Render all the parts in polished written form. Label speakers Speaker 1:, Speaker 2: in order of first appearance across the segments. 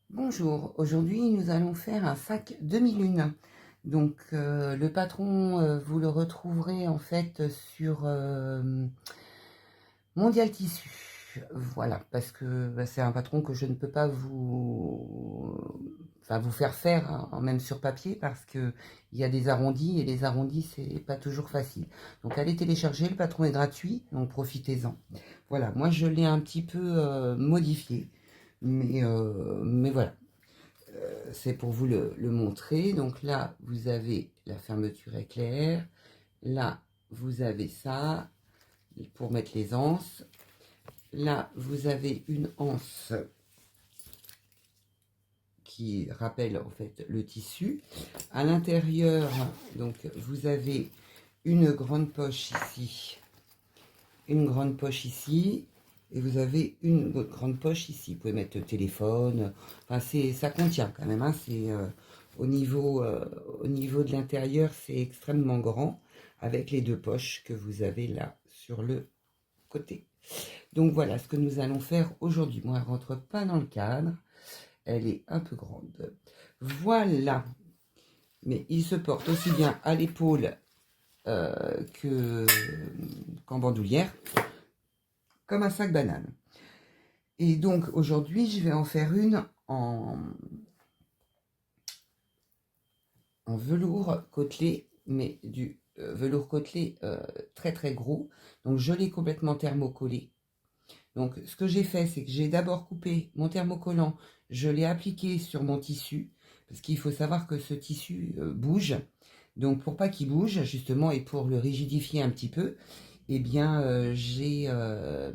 Speaker 1: Bonjour, aujourd'hui nous allons faire un sac demi-lune. Donc le patron, vous le retrouverez en fait sur Mondial Tissu. Voilà, parce que c'est un patron que je ne peux pas vous faire faire, hein, même sur papier, parce que il y a des arrondis et les arrondis c'est pas toujours facile. Donc allez télécharger, le patron est gratuit, donc profitez-en. Voilà, moi je l'ai un petit peu modifié, mais voilà. C'est pour vous le montrer. Donc là, vous avez la fermeture éclair. Là, vous avez ça pour mettre les anses. Là, vous avez une anse qui rappelle en fait le tissu. À l'intérieur, donc vous avez une grande poche ici, une grande poche ici, et vous avez une autre grande poche ici. Vous pouvez mettre le téléphone. Enfin, ça contient quand même. Hein, au niveau de l'intérieur, c'est extrêmement grand avec les deux poches que vous avez là sur le côté. Donc voilà ce que nous allons faire aujourd'hui. Moi, elle ne rentre pas dans le cadre. Elle est un peu grande. Voilà. Mais il se porte aussi bien à l'épaule qu'en bandoulière, comme un sac banane. Et donc aujourd'hui, je vais en faire une en velours côtelé, mais du velours côtelé très très gros. Donc je l'ai complètement thermocollé. Donc ce que j'ai fait, c'est que j'ai d'abord coupé mon thermocollant, je l'ai appliqué sur mon tissu, parce qu'il faut savoir que ce tissu bouge. Donc pour pas qu'il bouge, justement, et pour le rigidifier un petit peu, eh bien je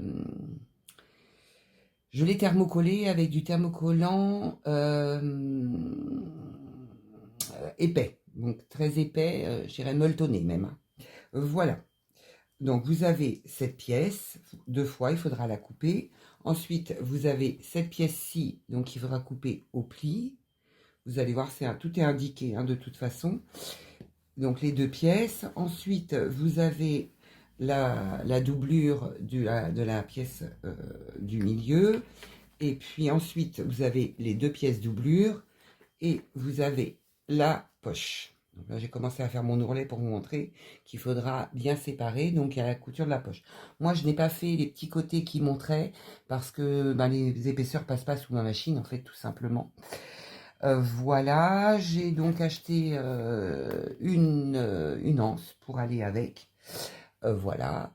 Speaker 1: l'ai thermocollé avec du thermocollant épais, donc très épais, je dirais molletonné même. Voilà. Donc vous avez cette pièce, deux fois, il faudra la couper. Ensuite, vous avez cette pièce-ci, donc il faudra couper au pli. Vous allez voir, tout est indiqué hein, de toute façon. Donc les deux pièces. Ensuite, vous avez la doublure de la pièce du milieu. Et puis ensuite, vous avez les deux pièces doublure. Et vous avez la poche. Donc là, j'ai commencé à faire mon ourlet pour vous montrer qu'il faudra bien séparer. Donc, il y a la couture de la poche. Moi, je n'ai pas fait les petits côtés qui montraient parce que les épaisseurs passent pas sous ma machine, en fait, tout simplement. Voilà, j'ai donc acheté une anse pour aller avec. Voilà.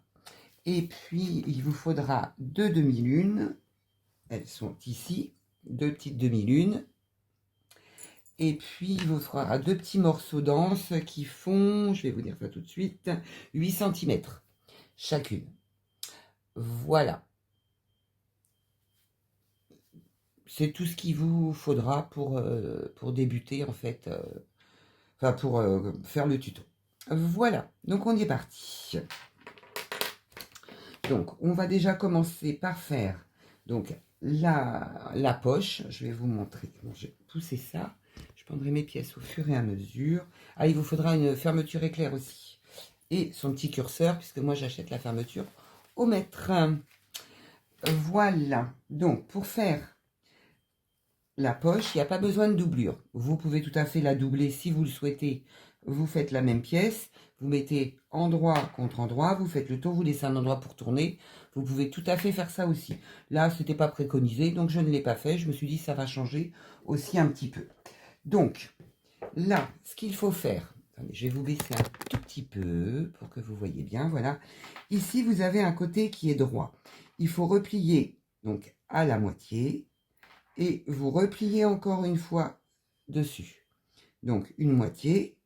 Speaker 1: Et puis, il vous faudra deux demi-lunes. Elles sont ici, deux petites demi-lunes. Et puis, il vous fera deux petits morceaux d'anse qui font, je vais vous dire ça tout de suite, 8 cm chacune. Voilà. C'est tout ce qu'il vous faudra pour débuter, en fait, enfin, pour faire le tuto. Voilà, donc on y est parti. Donc, on va déjà commencer par faire donc, la poche. Je vais vous montrer. Bon, j'ai poussé ça. Je prendrai mes pièces au fur et à mesure. Ah, il vous faudra une fermeture éclair aussi. Et son petit curseur, puisque moi j'achète la fermeture au mètre. Voilà. Donc, pour faire la poche, il n'y a pas besoin de doublure. Vous pouvez tout à fait la doubler si vous le souhaitez. Vous faites la même pièce, vous mettez endroit contre endroit, vous faites le tour, vous laissez un endroit pour tourner. Vous pouvez tout à fait faire ça aussi. Là, ce n'était pas préconisé, donc je ne l'ai pas fait. Je me suis dit, ça va changer aussi un petit peu. Donc, là, ce qu'il faut faire, attendez, je vais vous baisser un tout petit peu pour que vous voyez bien. Voilà. Ici, vous avez un côté qui est droit. Il faut replier donc à la moitié et vous repliez encore une fois dessus. Donc, une moitié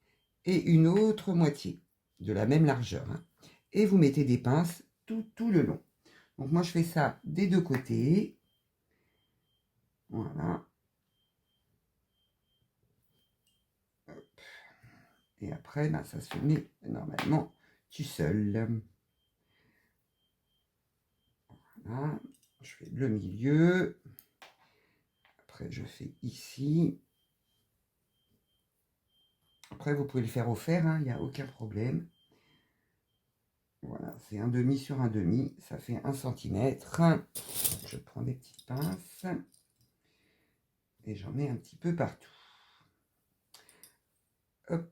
Speaker 1: et une autre moitié de la même largeur. Hein. Et vous mettez des pinces tout le long. Donc, moi, je fais ça des deux côtés. Voilà. Et après, ça se met normalement tout seul. Voilà. Je fais le milieu. Après, je fais ici. Après, vous pouvez le faire au fer, hein, il n'y a aucun problème. Voilà, c'est 1,5 sur 1,5, ça fait 1 cm. Je prends des petites pinces et j'en mets un petit peu partout. Hop,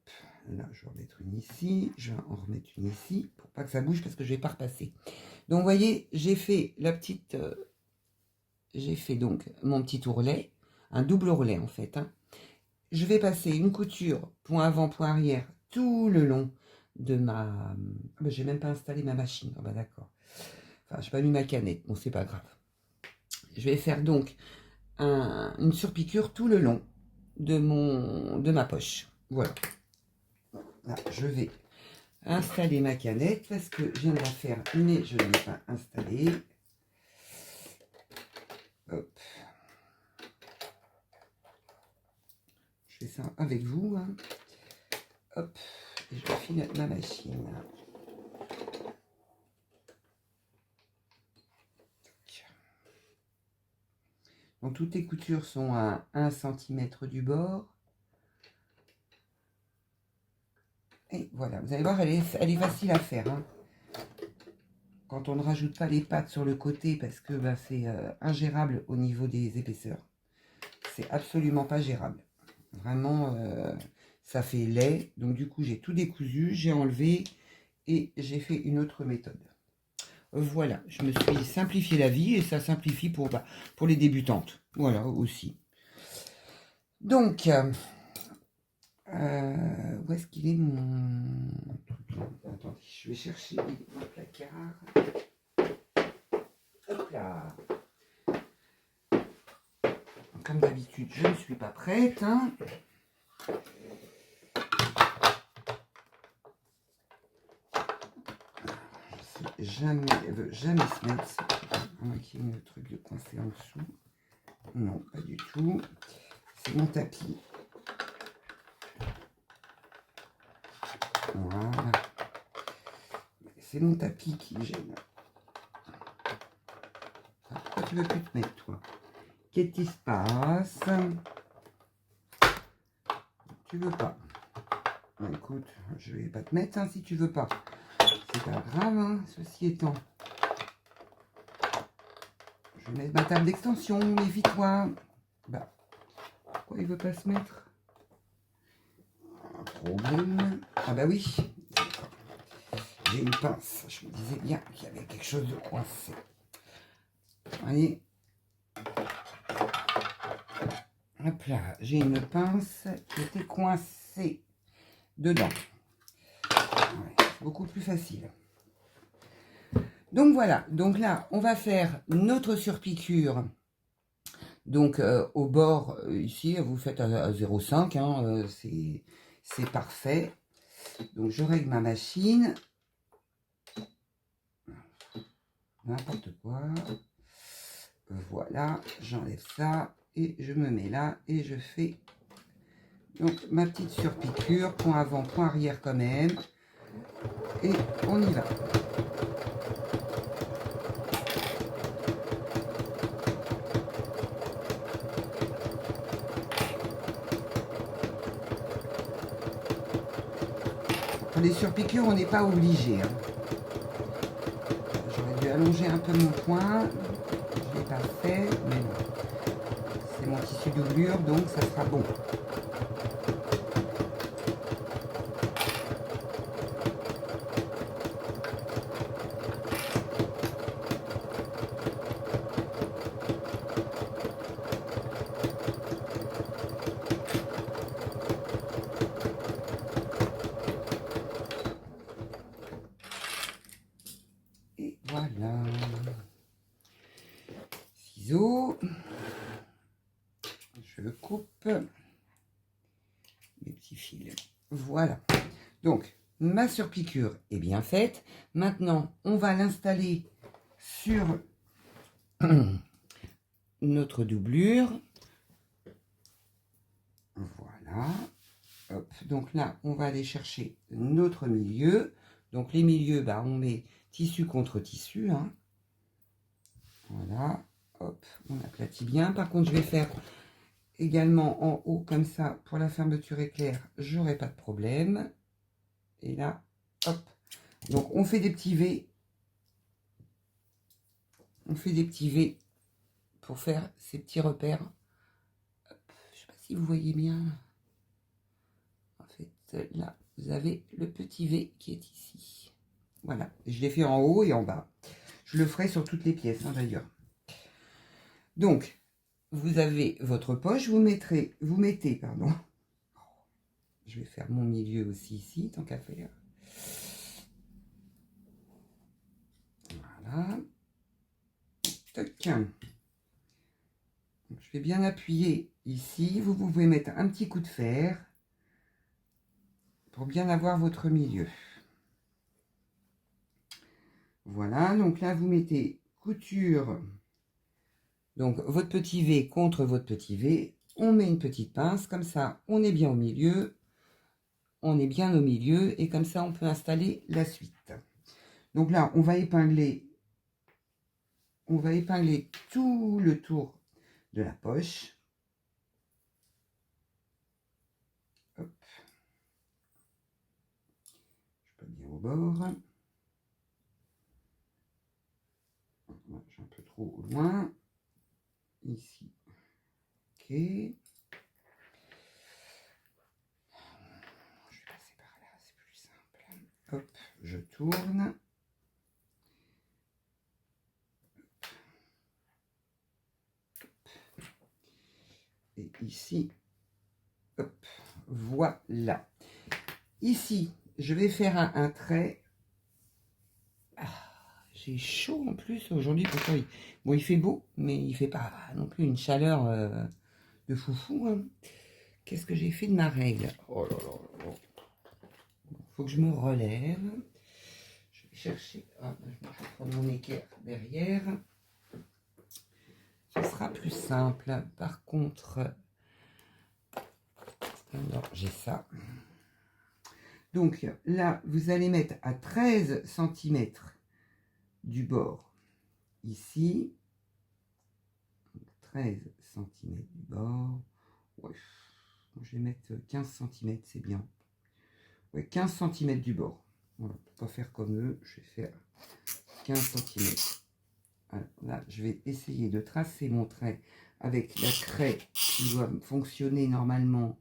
Speaker 1: là je vais en mettre une ici, je vais en remettre une ici, pour pas que ça bouge parce que je vais pas repasser. Donc vous voyez, j'ai fait la petite, j'ai fait donc mon petit ourlet, un double ourlet en fait. Hein. Je vais passer une couture, point avant, point arrière, tout le long de ma... Ah ben, j'ai même pas installé ma machine, ah ben, d'accord. Enfin, j'ai pas mis ma canette, bon c'est pas grave. Je vais faire donc une surpiqûre tout le long de ma poche. Voilà. Là, je vais installer ma canette parce que je viens de la faire, mais je ne l'ai pas installée. Hop. Je fais ça avec vous. Hein. Hop. Et je file ma machine. Donc toutes les coutures sont à 1 cm du bord. Et voilà, vous allez voir, elle est facile à faire. Hein. Quand on ne rajoute pas les pattes sur le côté parce que bah, c'est ingérable au niveau des épaisseurs. C'est absolument pas gérable. Vraiment, ça fait laid. Donc du coup, j'ai tout décousu, j'ai enlevé et j'ai fait une autre méthode. Voilà, je me suis simplifié la vie et ça simplifie pour les débutantes. Voilà, aussi. Donc, où est-ce qu'il est mon truc là? Attendez, je vais chercher mon placard. Hop là. Comme d'habitude, je ne suis pas prête. Hein. Jamais, elle veut jamais se mettre. Qui est le truc de coincé en dessous. Non, pas du tout. C'est mon tapis. Voilà. C'est mon tapis qui me gêne. Pourquoi tu veux plus te mettre, toi? Qu'est-ce qui se passe? Tu veux pas? Écoute, je vais pas te mettre hein, si tu veux pas. C'est pas grave, hein, ceci étant. Je vais mettre ma table d'extension, méfie-toi. Bah, pourquoi il veut pas se mettre? Un problème. Ah bah oui. J'ai une pince. Je me disais bien qu'il y avait quelque chose de coincé. Voyez. Hop là, j'ai une pince qui était coincée dedans. Ouais, c'est beaucoup plus facile. Donc voilà, donc là, on va faire notre surpiqûre. Donc au bord, ici, vous faites à 0,5, hein, c'est parfait. Donc je règle ma machine. N'importe quoi. Voilà, j'enlève ça et je me mets là et je fais donc ma petite surpiqûre, point avant, point arrière quand même. Et on y va. Pour les surpiqûres, on n'est pas obligé. Hein. J'aurais dû allonger un peu mon point. Je ne l'ai pas fait, mais non. C'est mon tissu doublure, donc ça sera bon. Et voilà. Ciseaux. Je coupe mes petits fils. Voilà. Donc, ma surpiqûre est bien faite. Maintenant, on va l'installer sur notre doublure. Voilà. Hop. Donc là, on va aller chercher notre milieu. Donc les milieux, bah, on met tissu contre tissu. Hein. Voilà. Hop, on aplatit bien. Par contre, je vais faire également en haut comme ça pour la fermeture éclair. J'aurai pas de problème. Et là, hop, Donc, on fait des petits V. On fait des petits V pour faire ces petits repères. Hop, je ne sais pas si vous voyez bien. En fait, là, vous avez le petit V qui est ici. Voilà, je l'ai fait en haut et en bas. Je le ferai sur toutes les pièces, hein, d'ailleurs. Donc, vous avez votre poche, vous mettez, pardon. Je vais faire mon milieu aussi ici, tant qu'à faire. Voilà. Tac. Donc, je vais bien appuyer ici. Vous pouvez mettre un petit coup de fer pour bien avoir votre milieu. Voilà, donc là, vous mettez couture. Donc, votre petit V contre votre petit V. On met une petite pince, comme ça, on est bien au milieu. On est bien au milieu et comme ça, on peut installer la suite. Donc là, on va épingler tout le tour de la poche. Hop. Je peux bien au bord. J'ai un peu trop loin. Ici. Ok. Je vais passer par là, c'est plus simple. Hop, je tourne. Et ici, hop, voilà. Ici, je vais faire un trait. Ah, j'ai chaud en plus aujourd'hui. Pourtant, bon, il fait beau, mais il fait pas non plus une chaleur de foufou. Hein. Qu'est-ce que j'ai fait de ma règle? Oh là là là. Faut que je me relève. Je vais chercher. Ah, je vais prendre mon équerre derrière. Ce sera plus simple. Par contre, alors j'ai ça. Donc là, vous allez mettre à 13 cm du bord ici. 13 cm du bord. Ouais. Je vais mettre 15 cm, c'est bien. Ouais, 15 cm du bord. Voilà, pas faire comme eux, je vais faire 15 cm. Alors là, je vais essayer de tracer mon trait avec la craie qui doit fonctionner normalement.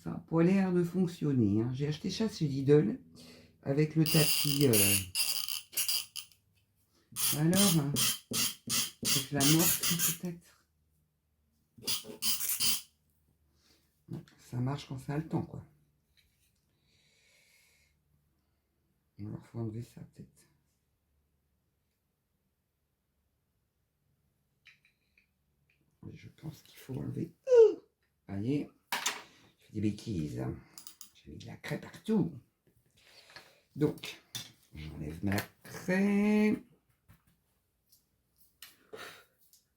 Speaker 1: Ça n'a pas l'air de fonctionner. Hein. J'ai acheté ça chez Lidl avec le tapis. Alors, avec la morse peut-être. Ça marche quand ça a le temps, quoi. Alors, il faut enlever ça peut-être. Je pense qu'il faut enlever. Voyez, je fais des bêtises. J'ai mis de la craie partout. Donc, j'enlève ma craie.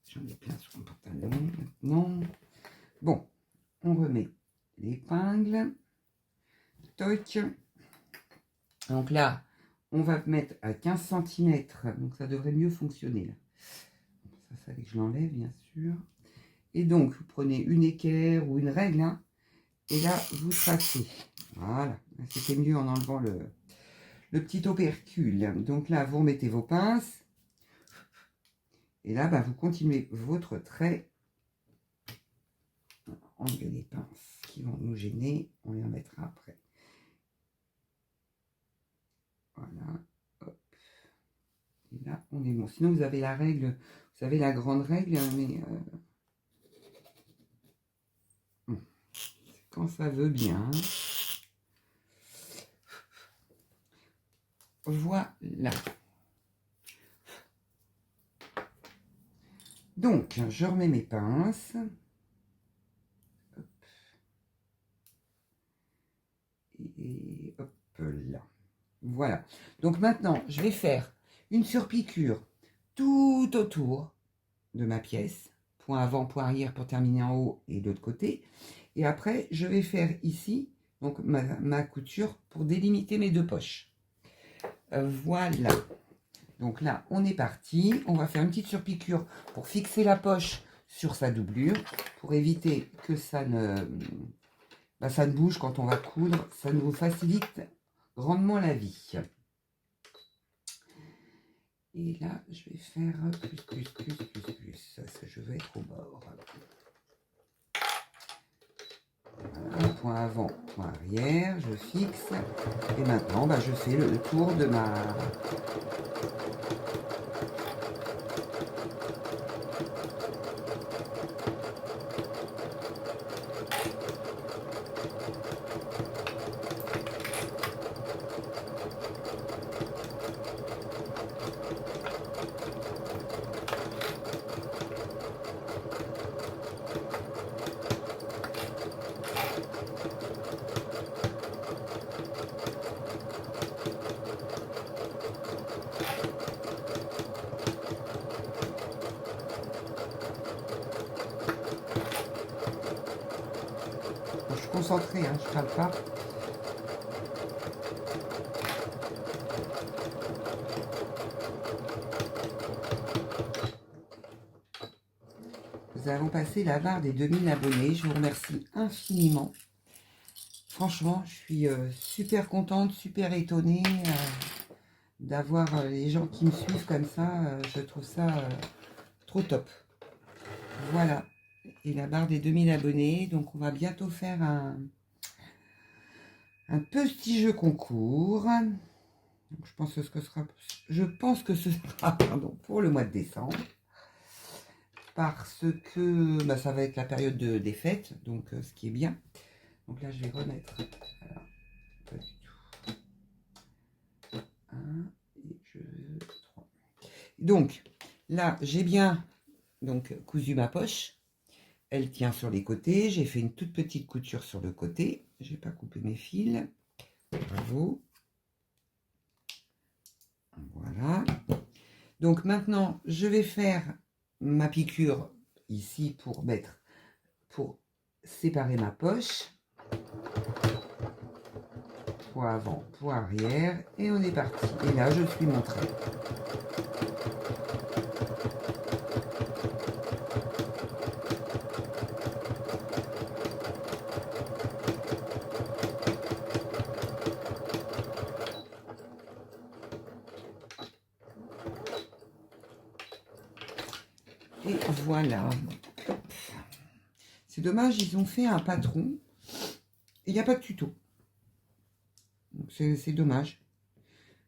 Speaker 1: J'en ai plein sur mon pantalon maintenant. Bon, on remet l'épingle. Toc. Donc là, on va mettre à 15 cm. Donc ça devrait mieux fonctionner là. Ça, c'est que je l'enlève, bien sûr. Et donc, vous prenez une équerre ou une règle. Hein, et là, vous tracez. Voilà. C'était mieux en enlevant le petit opercule. Donc là, vous remettez vos pinces. Et là, bah, vous continuez votre trait. Enlever les pinces qui vont nous gêner. On les remettra après. Voilà. Hop. Et là, on est bon. Sinon, vous avez la règle. Vous savez, la grande règle, mais... quand ça veut bien. Voilà. Donc, je remets mes pinces. Hop. Et hop là. Voilà. Donc maintenant, je vais faire une surpiqûre tout autour de ma pièce. Point avant, point arrière pour terminer en haut et de l'autre côté. Et après, je vais faire ici donc ma couture pour délimiter mes deux poches. Voilà. Donc là, on est parti. On va faire une petite surpiqûre pour fixer la poche sur sa doublure, pour éviter que ça ne bouge quand on va coudre. Ça nous facilite grandement la vie. Et là, je vais faire plus. Ça, je veux être au bord. Voilà, point avant, point arrière, je fixe. Et maintenant, je fais le tour de ma... Je suis concentré, hein, je parle pas. Nous avons passé la barre des 2000 abonnés. Je vous remercie infiniment. Franchement, je suis super contente, super étonnée d'avoir les gens qui me suivent comme ça. Je trouve ça trop top. Voilà. Et la barre des 2000 abonnés. Donc, on va bientôt faire un petit jeu concours. Donc, je pense que ce sera pour le mois de décembre. Parce que ça va être la période des fêtes. Donc, ce qui est bien. Donc là, je vais remettre. Alors, pas du tout. 1 et 3. Donc, là, j'ai bien cousu ma poche. Elle tient sur les côtés. J'ai fait une toute petite couture sur le côté. Je n'ai pas coupé mes fils. Bravo. Voilà. Donc maintenant, je vais faire ma piqûre ici pour séparer ma poche. Point avant, point arrière. Et on est parti. Et là, je suis montrée. Et voilà. C'est dommage, ils ont fait un patron. Il n'y a pas de tuto. C'est dommage.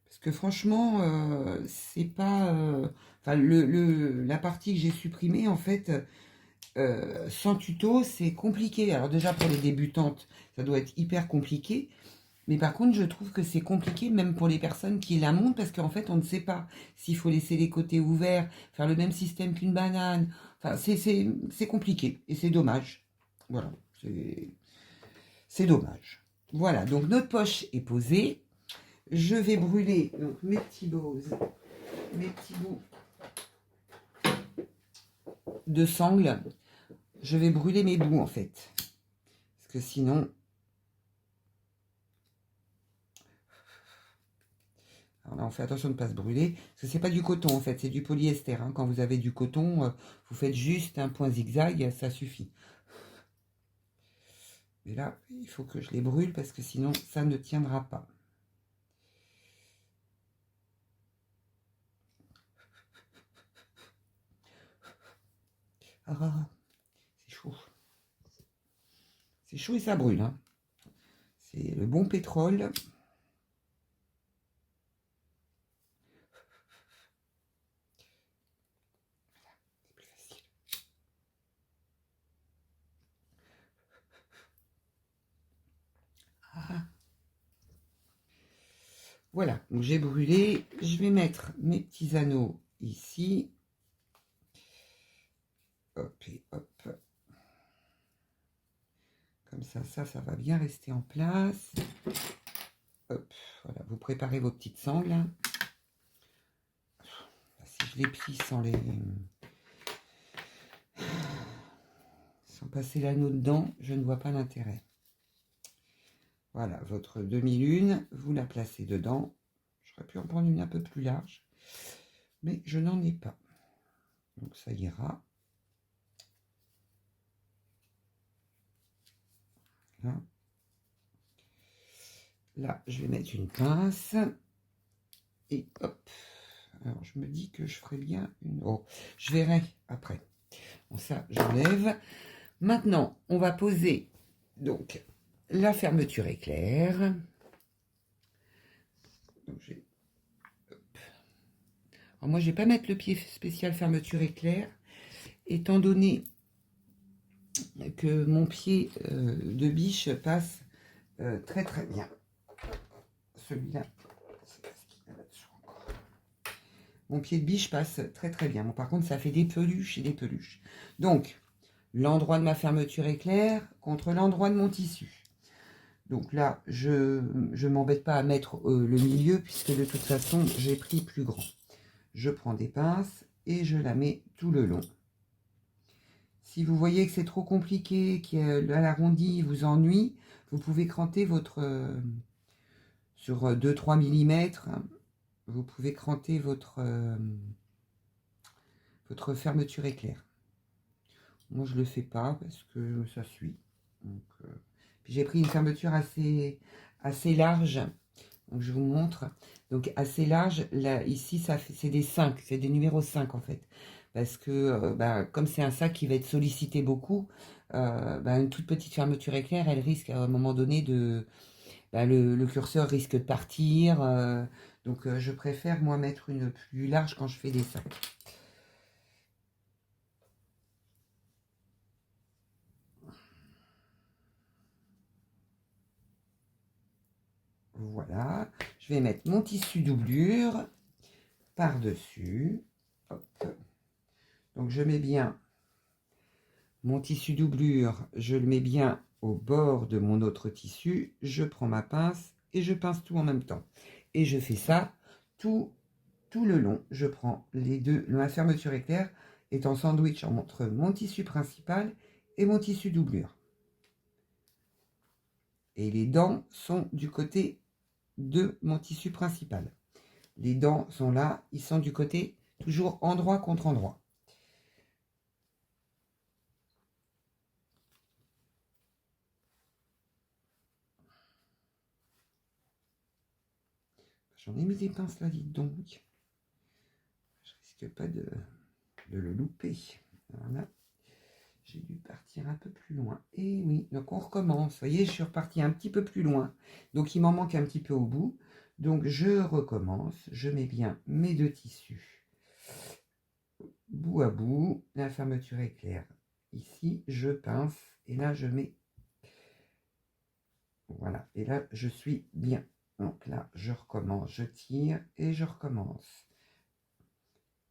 Speaker 1: Parce que franchement, c'est pas... Enfin, la partie que j'ai supprimée, en fait, sans tuto, c'est compliqué. Alors déjà, pour les débutantes, ça doit être hyper compliqué. Mais par contre, je trouve que c'est compliqué même pour les personnes qui la montent parce qu'en fait, on ne sait pas s'il faut laisser les côtés ouverts, faire le même système qu'une banane. Enfin, c'est compliqué et c'est dommage. Voilà, c'est dommage. Voilà, donc notre poche est posée. Je vais brûler donc, mes petits bouts de sangle. Je vais brûler mes bouts en fait. Parce que sinon... Alors là, on fait attention de ne pas se brûler, parce que c'est pas du coton en fait, c'est du polyester. Hein. Quand vous avez du coton, vous faites juste un point zigzag, ça suffit. Mais là, il faut que je les brûle parce que sinon, ça ne tiendra pas. Ah, c'est chaud. C'est chaud et ça brûle. Hein. C'est le bon pétrole. Voilà, donc j'ai brûlé. Je vais mettre mes petits anneaux ici. Hop et hop. Comme ça va bien rester en place. Hop, voilà, vous préparez vos petites sangles. Si je les plie sans passer l'anneau dedans, je ne vois pas l'intérêt. Voilà, votre demi-lune, vous la placez dedans. J'aurais pu en prendre une un peu plus large, mais je n'en ai pas. Donc ça ira. Là. là, je vais mettre une pince. Et hop. Alors, je me dis que je ferais bien une... Oh, je verrai après. Bon, ça, j'enlève. Maintenant, on va poser donc la fermeture éclair. Donc, alors, moi, je ne vais pas mettre le pied spécial fermeture éclair, étant donné que mon pied de biche passe très très bien. Celui-là, c'est pas ce qu'il y a là-dessous encore. Mon pied de biche passe très très bien. Bon, par contre, ça fait des peluches et des peluches. Donc, l'endroit de ma fermeture éclair contre l'endroit de mon tissu. Donc là, je ne m'embête pas à mettre le milieu, puisque de toute façon, j'ai pris plus grand. Je prends des pinces et je la mets tout le long. Si vous voyez que c'est trop compliqué, que l'arrondi vous ennuie, vous pouvez cranter votre... sur 2-3 mm, vous pouvez cranter votre fermeture éclair. Moi, je ne le fais pas parce que ça suit. Puis j'ai pris une fermeture assez large. Donc, je vous montre. Donc, assez large. Là, ici, c'est des 5. C'est des numéros 5, en fait. Parce que, comme c'est un sac qui va être sollicité beaucoup, une toute petite fermeture éclair, elle risque à un moment donné de... le curseur risque de partir. Donc, je préfère, moi, mettre une plus large quand je fais des sacs. Voilà, je vais mettre mon tissu doublure par-dessus. Donc je mets bien mon tissu doublure, je le mets bien au bord de mon autre tissu. Je prends ma pince et je pince tout en même temps. Et je fais ça tout le long. Je prends les deux, ma fermeture éclair est en sandwich entre mon tissu principal et mon tissu doublure. Et les dents sont du côté de mon tissu principal. Les dents sont là, ils sont du côté toujours endroit contre endroit. J'en ai mis des pinces là, dites donc. Je risque pas de le louper. Voilà. J'ai dû partir un peu plus loin. Et oui, donc on recommence. Vous voyez, je suis reparti un petit peu plus loin. Donc il m'en manque un petit peu au bout. Donc je recommence. Je mets bien mes deux tissus bout à bout. La fermeture éclair. Ici, je pince. Et là, je mets... Voilà. Et là, je suis bien. Donc là, je recommence. Je tire et je recommence.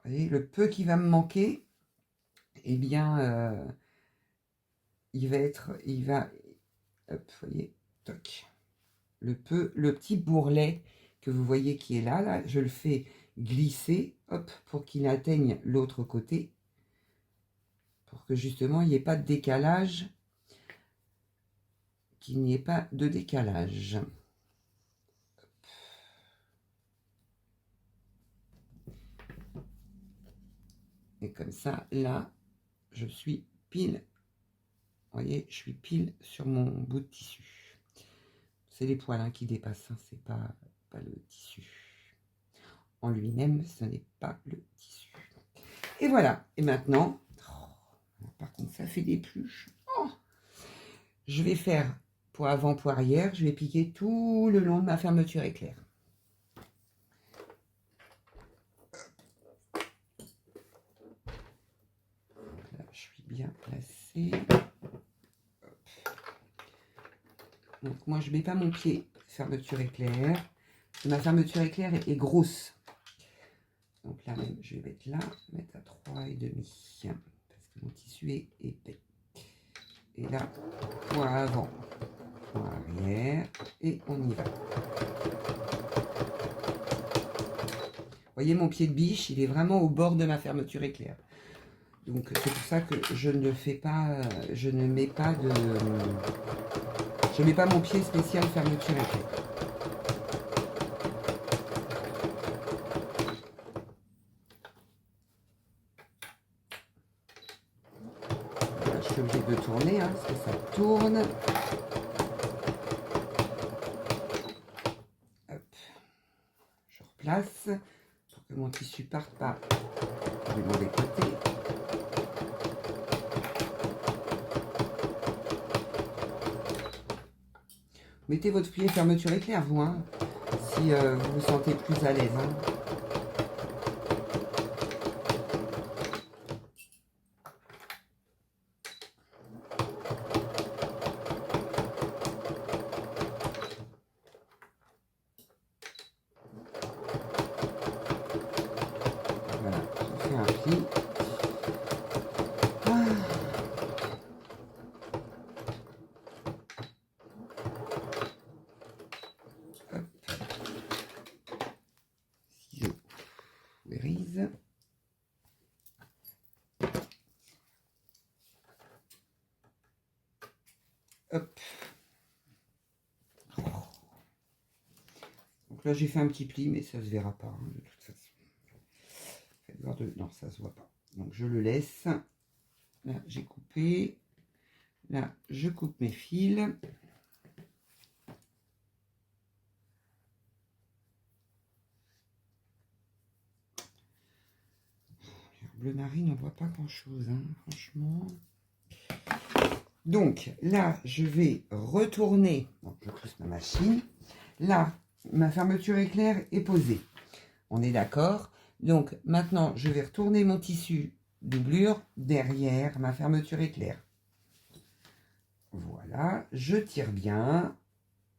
Speaker 1: Vous voyez, le peu qui va me manquer, eh bien... il va, hop, vous voyez, toc. Le petit bourrelet que vous voyez qui est là, je le fais glisser, hop, pour qu'il atteigne l'autre côté, pour que justement il n'y ait pas de décalage, qu'il n'y ait pas de décalage. Et comme ça, là, je suis pile, vous voyez, je suis pile sur mon bout de tissu. C'est les poils hein, qui dépassent, hein, c'est pas le tissu. En lui-même, ce n'est pas le tissu. Et voilà. Et maintenant, par contre, ça fait des pluches. Oh, je vais faire pour avant, pour arrière. Je vais piquer tout le long de ma fermeture éclair. Là, je suis bien placée. Donc, moi, je ne mets pas mon pied fermeture éclair. Ma fermeture éclair est grosse. Donc là, même, je vais mettre là, mettre à 3,5. Parce que mon tissu est épais. Et là, point avant, point arrière, et on y va. Vous voyez, mon pied de biche, il est vraiment au bord de ma fermeture éclair. Donc, c'est pour ça que je ne fais pas, je ne mets pas de... Je ne mets pas mon pied spécial fermeture éclair. Je suis obligée de tourner, hein, parce que ça tourne. place pour que mon tissu parte pas du mauvais côté. Mettez votre plié fermeture éclair, vous, hein, si vous vous sentez plus à l'aise. Hein. Voilà, je fais un pli. Ciseaux, Verise. Hop. Donc là, j'ai fait un petit pli, mais ça se verra pas, hein, de toute façon. Faites voir de... Non, ça se voit pas. Donc, je le laisse. Là, j'ai coupé. Là, je coupe mes fils. Bleu marine, on voit pas grand chose, hein, franchement. Donc là, je vais retourner. Bon, je pousse ma machine. Là, ma fermeture éclair est posée. On est d'accord. Donc maintenant, je vais retourner mon tissu doublure derrière ma fermeture éclair. Voilà, je tire bien.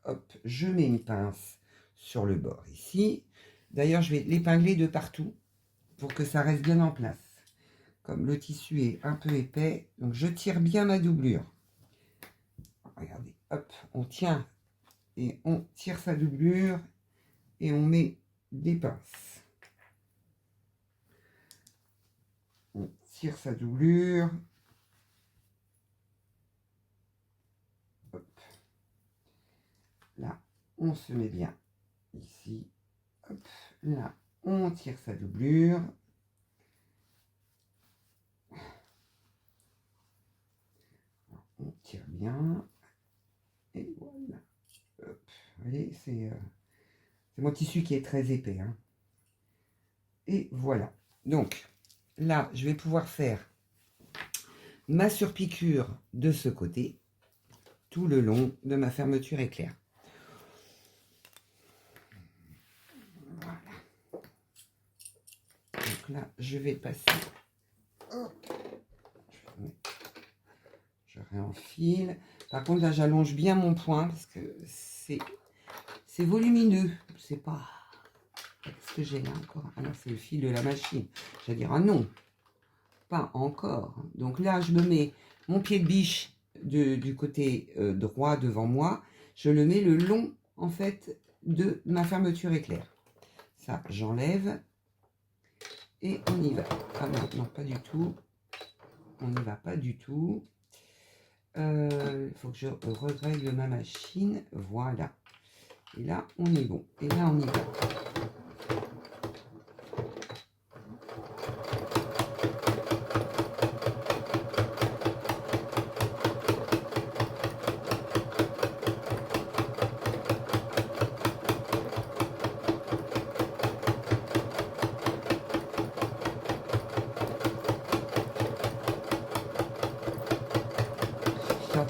Speaker 1: Hop, je mets une pince sur le bord ici. D'ailleurs, je vais l'épingler de partout pour que ça reste bien en place. Comme le tissu est un peu épais, donc je tire bien ma doublure. Regardez, hop, on tient et on tire sa doublure et on met des pinces. On tire sa doublure. Hop. Là, on se met bien ici. Hop. Là, on tire sa doublure. On tire bien. Et voilà. Hop. Vous voyez, c'est mon tissu qui est très épais. Hein. Et voilà. Donc, là, je vais pouvoir faire ma surpiqûre de ce côté, tout le long de ma fermeture éclair. Voilà. Donc là, je vais passer. Hop. Je réenfile. Par contre, là, j'allonge bien mon point parce que c'est volumineux. C'est pas... Qu'est-ce que j'ai là encore? Ah non, c'est le fil de la machine. J'allais dire, ah non, pas encore. Donc là, je me mets mon pied de biche du côté droit devant moi. Je le mets le long, en fait, de ma fermeture éclair. Ça, j'enlève. Et on y va. Ah non, non, pas du tout. On n'y va pas du tout. Il faut que je règle ma machine. Voilà. Et là, on est bon. Et là, on y va.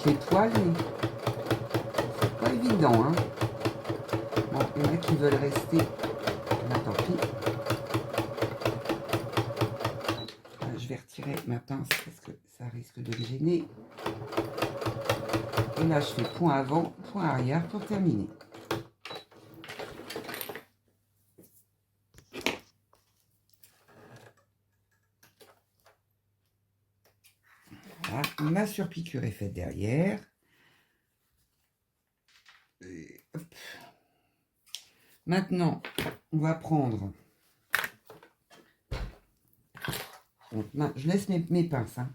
Speaker 1: Les toiles, mais c'est pas évident, hein. Bon, il y en a qui veulent rester. Là, tant pis. Là, je vais retirer ma pince parce que ça risque de me gêner. Et là, je fais point avant, point arrière pour terminer. Voilà, ma surpiqûre est faite derrière. Et hop. Maintenant, on va prendre... Donc, je laisse mes pinces. Hein.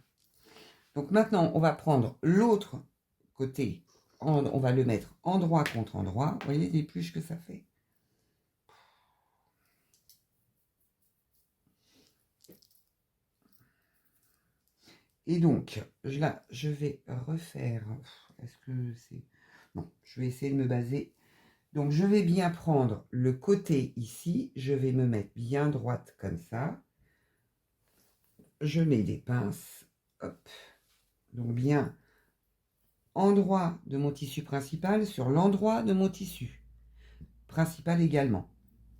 Speaker 1: Donc maintenant, on va prendre l'autre côté. On va le mettre endroit contre endroit. Vous voyez l'épluche que ça fait? Et donc, là, je vais refaire... Est-ce que c'est... Non, je vais essayer de me baser Donc, je vais bien prendre le côté ici. Je vais me mettre bien droite comme ça. Je mets des pinces. Hop. Donc, bien endroit de mon tissu principal sur l'endroit de mon tissu principal également.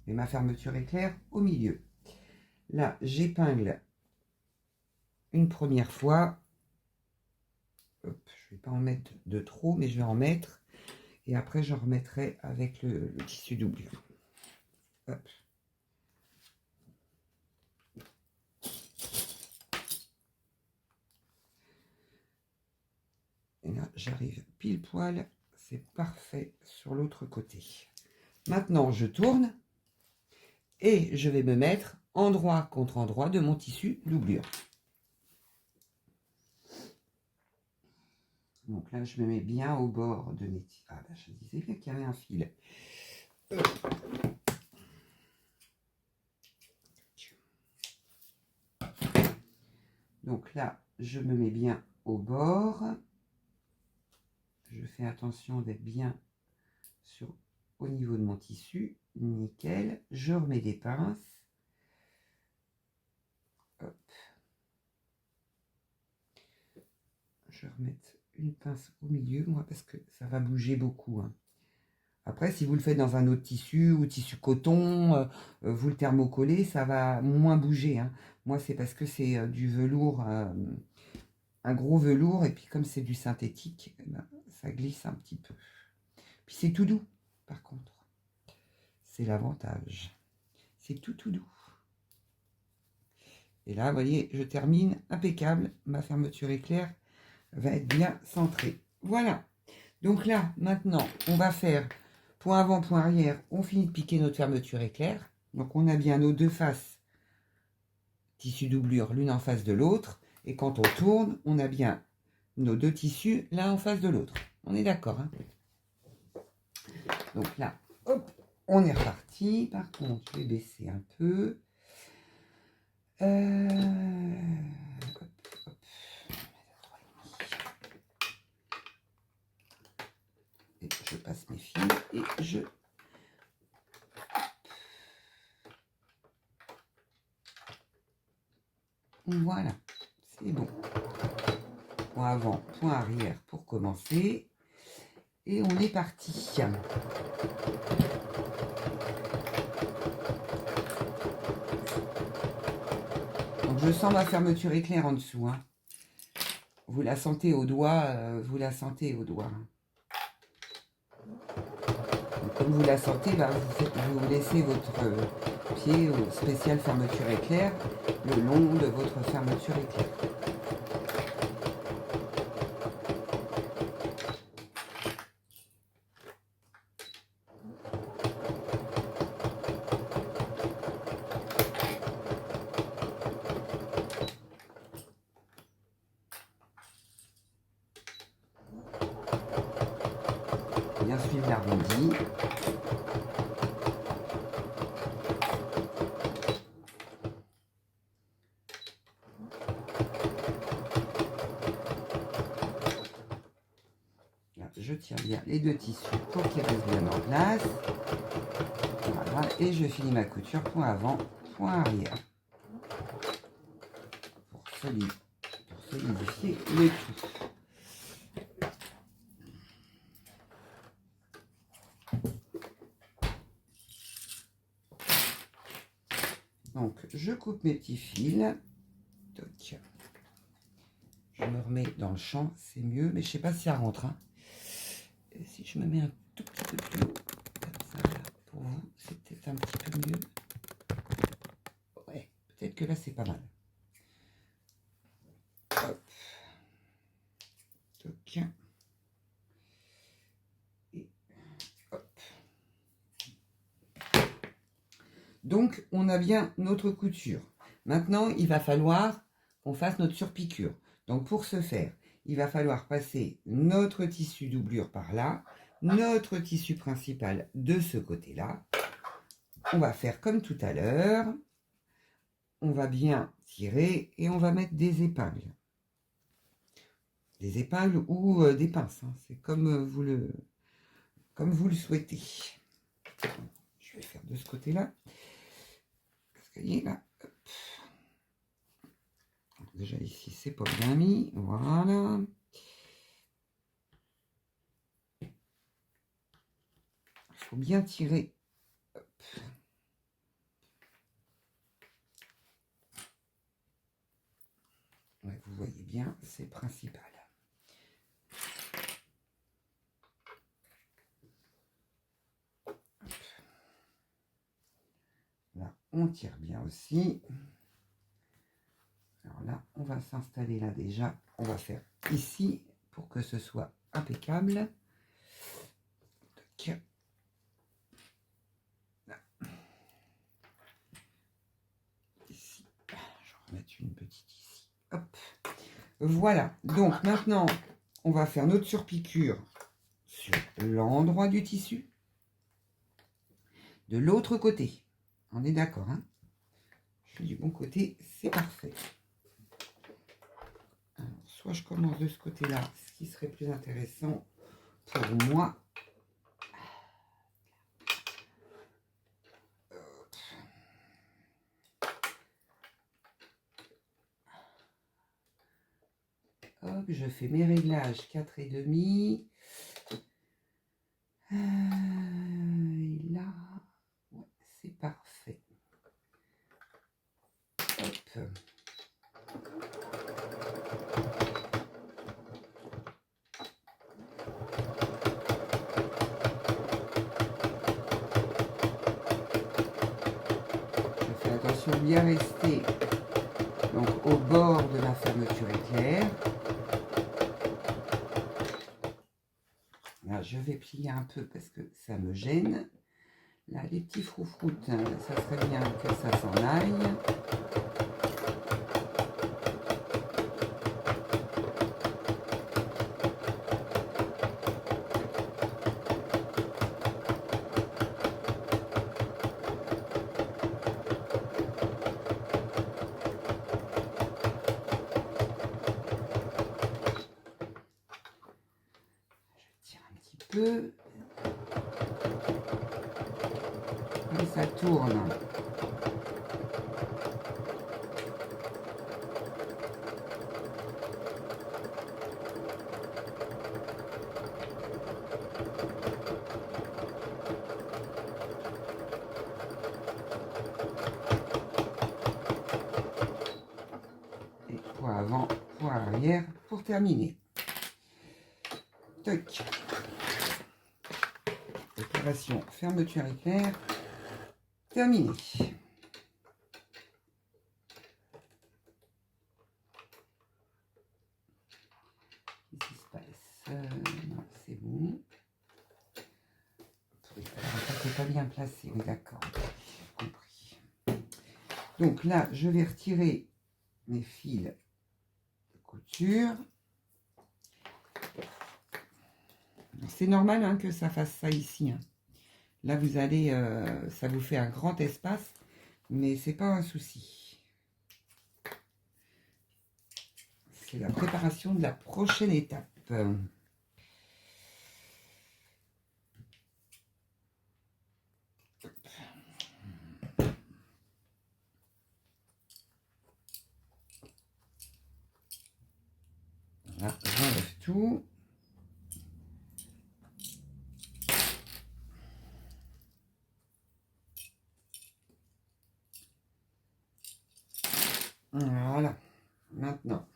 Speaker 1: Et ma fermeture éclair au milieu. Là, j'épingle une première fois. Hop, je ne vais pas en mettre de trop, mais je vais en mettre. Et après, j'en remettrai avec le tissu doublure. Hop. Et là, j'arrive pile poil. C'est parfait sur l'autre côté. Maintenant, je tourne. Et je vais me mettre endroit contre endroit de mon tissu doublure. Donc là, je me mets bien au bord de mes tissus. Ah, ben, je disais bien qu'il y avait un fil. Donc là, je me mets bien au bord. Je fais attention d'être bien au niveau de mon tissu. Nickel. Je remets des pinces. Hop. Je vais remettre une pince au milieu, moi, parce que ça va bouger beaucoup. Hein. Après, si vous le faites dans un autre tissu ou tissu coton, vous le thermocollez, ça va moins bouger. Hein. Moi, c'est parce que c'est du velours, un gros velours, et puis comme c'est du synthétique, eh ben, ça glisse un petit peu. Puis c'est tout doux, par contre. C'est l'avantage. C'est tout doux. Et là, vous voyez, je termine impeccable. Ma fermeture éclair va être bien centrée. Voilà. Donc là, maintenant, on va faire point avant, point arrière. On finit de piquer notre fermeture éclair. Donc on a bien nos deux faces tissu doublure l'une en face de l'autre. Et quand on tourne, on a bien nos deux tissus l'un en face de l'autre. On est d'accord, hein? Donc là, hop, on est reparti. Par contre, je vais baisser un peu. Hop, hop. Et je passe mes fils et je... Voilà, c'est bon. Point avant, point arrière pour commencer. Et on est parti. Donc je sens ma fermeture éclair en dessous. Hein. Vous la sentez au doigt, vous la sentez au doigt. Donc, comme vous la sentez, bah, vous laissez votre pied au spécial fermeture éclair le long de votre fermeture éclair. Bien suivre l'arrondi. Là, je tire bien les deux tissus pour qu'ils restent bien en place. Voilà, et je finis ma couture point avant, point arrière. Pour solidifier le tout. Donc, je coupe mes petits fils. Toc. Je me remets dans le champ, c'est mieux, mais je ne sais pas si ça rentre. Hein. Et si je me mets un tout petit peu plus haut, comme ça, là, pour vous, c'est peut-être un petit peu mieux. Ouais, peut-être que là, c'est pas mal. Hop. Toc. Et hop. Donc, on a bien notre couture. Maintenant, il va falloir qu'on fasse notre surpiqûre. Donc, pour ce faire, il va falloir passer notre tissu doublure par là, notre tissu principal de ce côté-là. On va faire comme tout à l'heure. On va bien tirer et on va mettre des épingles. Des épingles ou des pinces. Hein. C'est comme vous le souhaitez. Je vais faire de ce côté-là. Parce que, voyez, là, hop. Déjà ici, c'est pas bien mis. Voilà. Il faut bien tirer. Hop. Ouais, vous voyez bien, c'est principal. Hop. Là, on tire bien aussi. Alors là, on va s'installer là déjà. On va faire ici pour que ce soit impeccable. Tac. Là. Ici. Je vais remettre une petite ici. Hop. Voilà. Donc maintenant, on va faire notre surpiqûre sur l'endroit du tissu. De l'autre côté. On est d'accord, hein? Je fais du bon côté, c'est parfait. Alors, soit je commence de ce côté-là, ce qui serait plus intéressant pour moi. Hop, je fais mes réglages 4,5. Et là, ouais, c'est parfait. Hop. Je fais attention de bien rester donc au bord de ma fermeture éclair. Là, je vais plier un peu parce que ça me gêne. Là, les petits froufroutes, ça serait bien que ça s'en aille. Je tire un petit peu. Et ça tourne. Et point avant, point arrière pour terminer. Toc. Opération fermeture éclair terminée. Qu'est-ce qui se passe? Non, c'est bon. C'est pas bien placé, oui, d'accord. J'ai compris. Donc là, je vais retirer mes fils de couture. C'est normal hein, que ça fasse ça ici. Hein. Là, vous allez, ça vous fait un grand espace, mais c'est pas un souci. C'est la préparation de la prochaine étape. Voilà, j'enlève tout. Voilà, maintenant.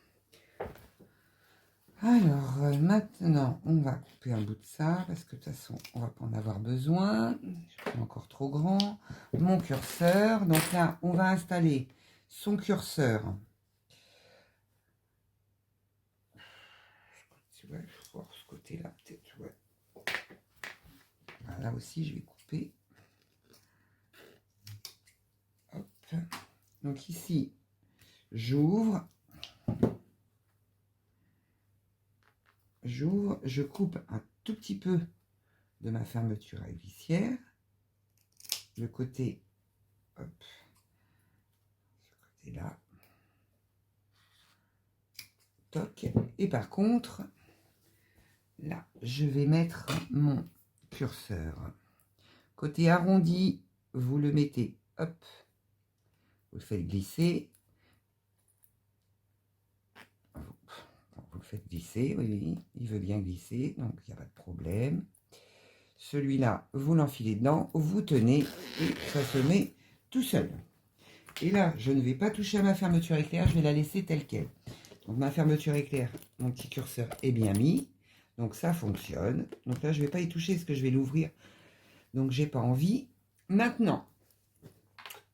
Speaker 1: Alors, maintenant, on va couper un bout de ça, parce que de toute façon, on va pas en avoir besoin. Je suis encore trop grand. Mon curseur. Donc là, on va installer son curseur. Ouais, je vais voir ce côté-là, peut-être, ouais. Là aussi, je vais couper. Hop. Donc ici, j'ouvre, je coupe un tout petit peu de ma fermeture à glissière. Le côté, hop, ce côté-là. Toc. Et par contre, là, je vais mettre mon curseur Côté arrondi, vous le mettez, hop, vous le faites glisser. Vous le faites glisser, oui, il veut bien glisser, donc il n'y a pas de problème. Celui-là, vous l'enfilez dedans, vous tenez et ça se met tout seul. Et là, je ne vais pas toucher à ma fermeture éclair, je vais la laisser telle qu'elle. Donc ma fermeture éclair, mon petit curseur est bien mis, donc ça fonctionne. Donc là, je ne vais pas y toucher parce que je vais l'ouvrir, donc j'ai pas envie. Maintenant,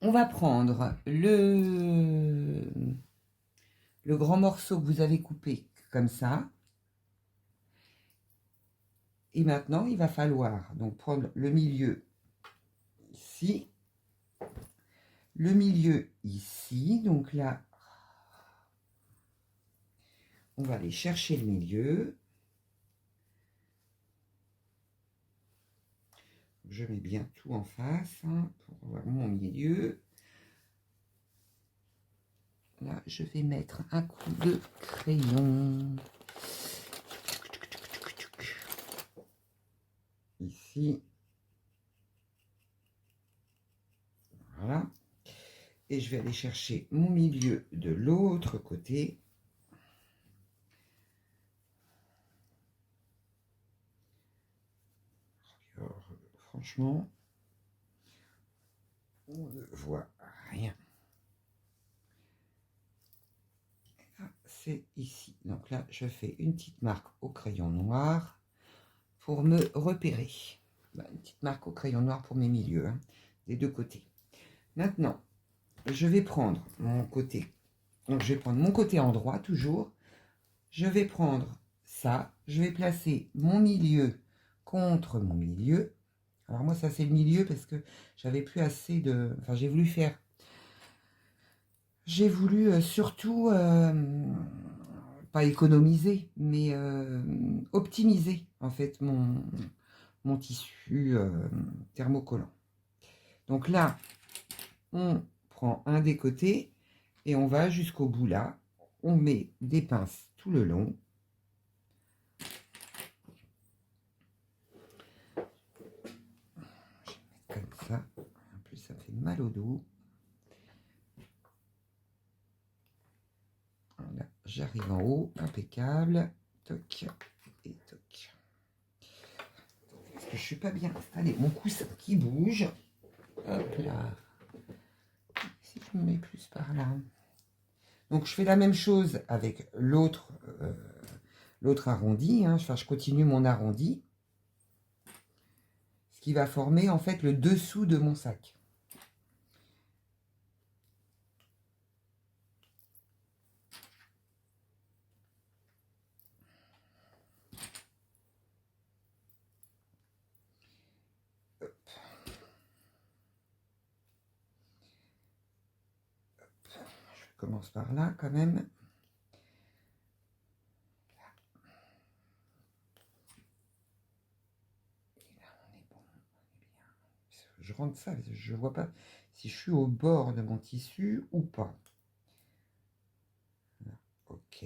Speaker 1: on va prendre le grand morceau que vous avez coupé comme ça. Et maintenant, il va falloir donc prendre le milieu ici, le milieu ici. Donc là, on va aller chercher le milieu. Je mets bien tout en face hein, pour voir mon milieu. Là, je vais mettre un coup de crayon. Ici. Voilà. Et je vais aller chercher mon milieu de l'autre côté. Alors, franchement, on ne voit rien. C'est ici. Donc là, je fais une petite marque au crayon noir pour me repérer. Une petite marque au crayon noir pour mes milieux, hein, des deux côtés. Maintenant, je vais prendre mon côté. Donc, je vais prendre mon côté endroit, toujours. Je vais prendre ça. Je vais placer mon milieu contre mon milieu. Alors moi, ça, c'est le milieu parce que j'avais plus assez de... Enfin, j'ai voulu faire... J'ai voulu surtout... pas économiser, mais optimiser, en fait, mon tissu thermocollant. Donc là, on prend un des côtés et on va jusqu'au bout là. On met des pinces tout le long. Je vais mettre comme ça. En plus, ça me fait mal au dos. Voilà, j'arrive en haut, impeccable. Toc et toc. Parce que je suis pas bien installée. Mon coussin qui bouge. Hop là. Si je me mets plus par là. Donc je fais la même chose avec l'autre arrondi. Hein. Enfin, je continue mon arrondi. Ce qui va former en fait le dessous de mon sac. Hop. Je commence par là quand même. Je rentre ça, je vois pas si je suis au bord de mon tissu ou pas. Ok.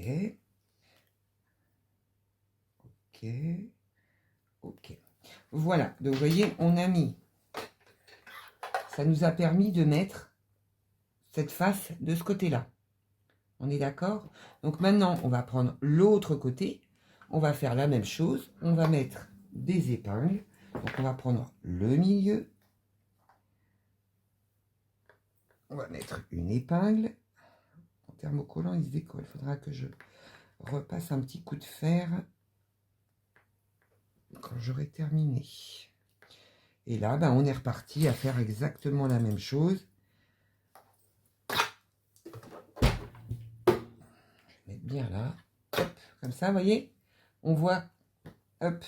Speaker 1: Ok. Ok. Voilà. Donc, vous voyez, on a mis... Ça nous a permis de mettre cette face de ce côté-là. On est d'accord? Donc, maintenant, on va prendre l'autre côté. On va faire la même chose. On va mettre des épingles. Donc, on va prendre le milieu. On va mettre une épingle. En thermocollant, il se décolle. Il faudra que je repasse un petit coup de fer quand j'aurai terminé. Et là, on est reparti à faire exactement la même chose. Je vais mettre bien là. Hop, comme ça, vous voyez? On voit. Hop.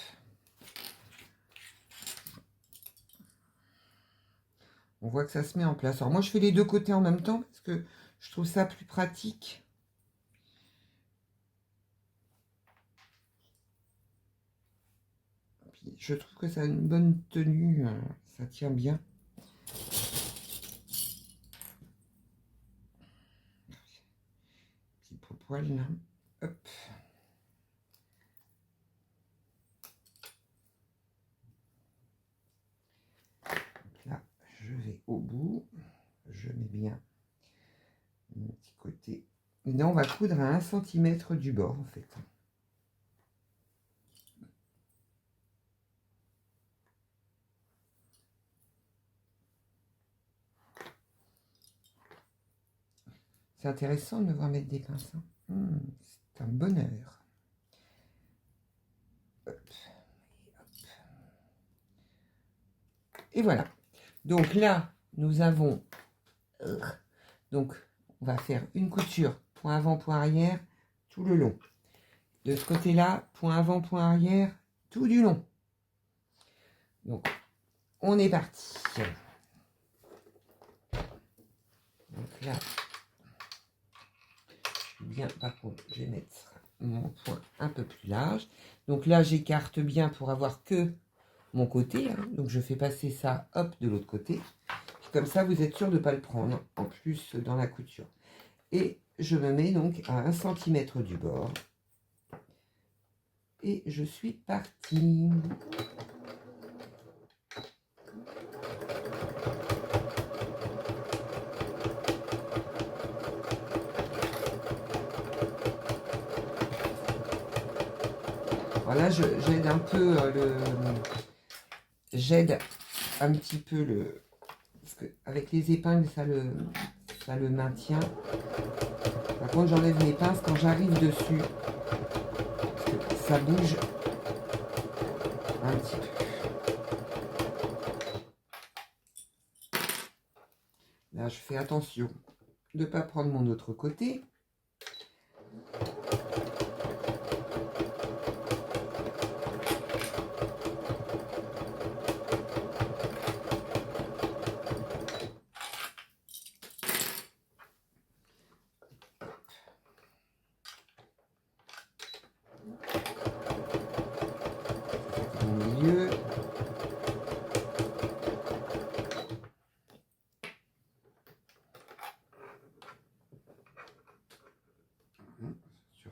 Speaker 1: On voit que ça se met en place. Alors moi, je fais les deux côtés en même temps parce que je trouve ça plus pratique. Puis, je trouve que ça a une bonne tenue. Ça tient bien. Petit poil là. Hop. bien mon petit côté. Et là, on va coudre à 1 cm du bord, en fait. C'est intéressant de me voir mettre des pinces. C'est un bonheur. Hop. Et voilà. Donc là, nous avons... donc, on va faire une couture, point avant, point arrière, tout le long. De ce côté-là, point avant, point arrière, tout du long. Donc, on est parti. Donc là, bien, par contre, je vais mettre mon point un peu plus large. Donc là, j'écarte bien pour avoir que mon côté. Hein. Donc, je fais passer ça, hop, de l'autre côté. Comme ça, vous êtes sûr de ne pas le prendre en plus dans la couture. Et je me mets donc à 1 cm du bord. Et je suis partie. Voilà, j'aide un peu j'aide un petit peu le... Parce qu'avec les épingles, ça le maintient. Par contre, j'enlève mes pinces quand j'arrive dessus. Parce que ça bouge un petit peu. Là, je fais attention de ne pas prendre mon autre côté.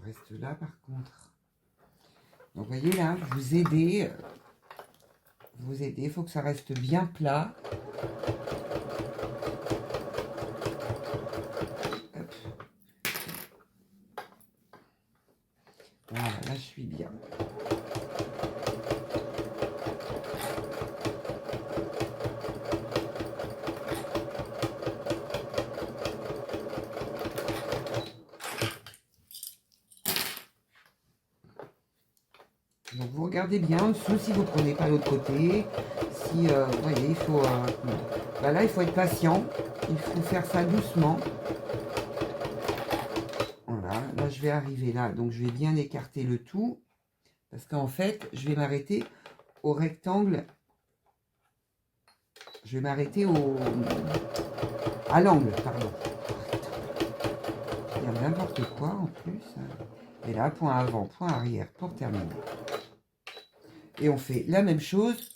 Speaker 1: Reste là par contre. Donc vous voyez là, vous aidez, il faut que ça reste bien plat. Hop. Voilà, là je suis bien. Donc vous regardez bien en dessous si vous ne prenez pas l'autre côté. Si vous voyez, il faut là il faut être patient. Il faut faire ça doucement. Voilà, là je vais arriver là, donc je vais bien écarter le tout. Parce qu'en fait, je vais m'arrêter au rectangle. Je vais m'arrêter à l'angle, pardon. Il y a n'importe quoi en plus. Et là, point avant, point arrière pour terminer. Et on fait la même chose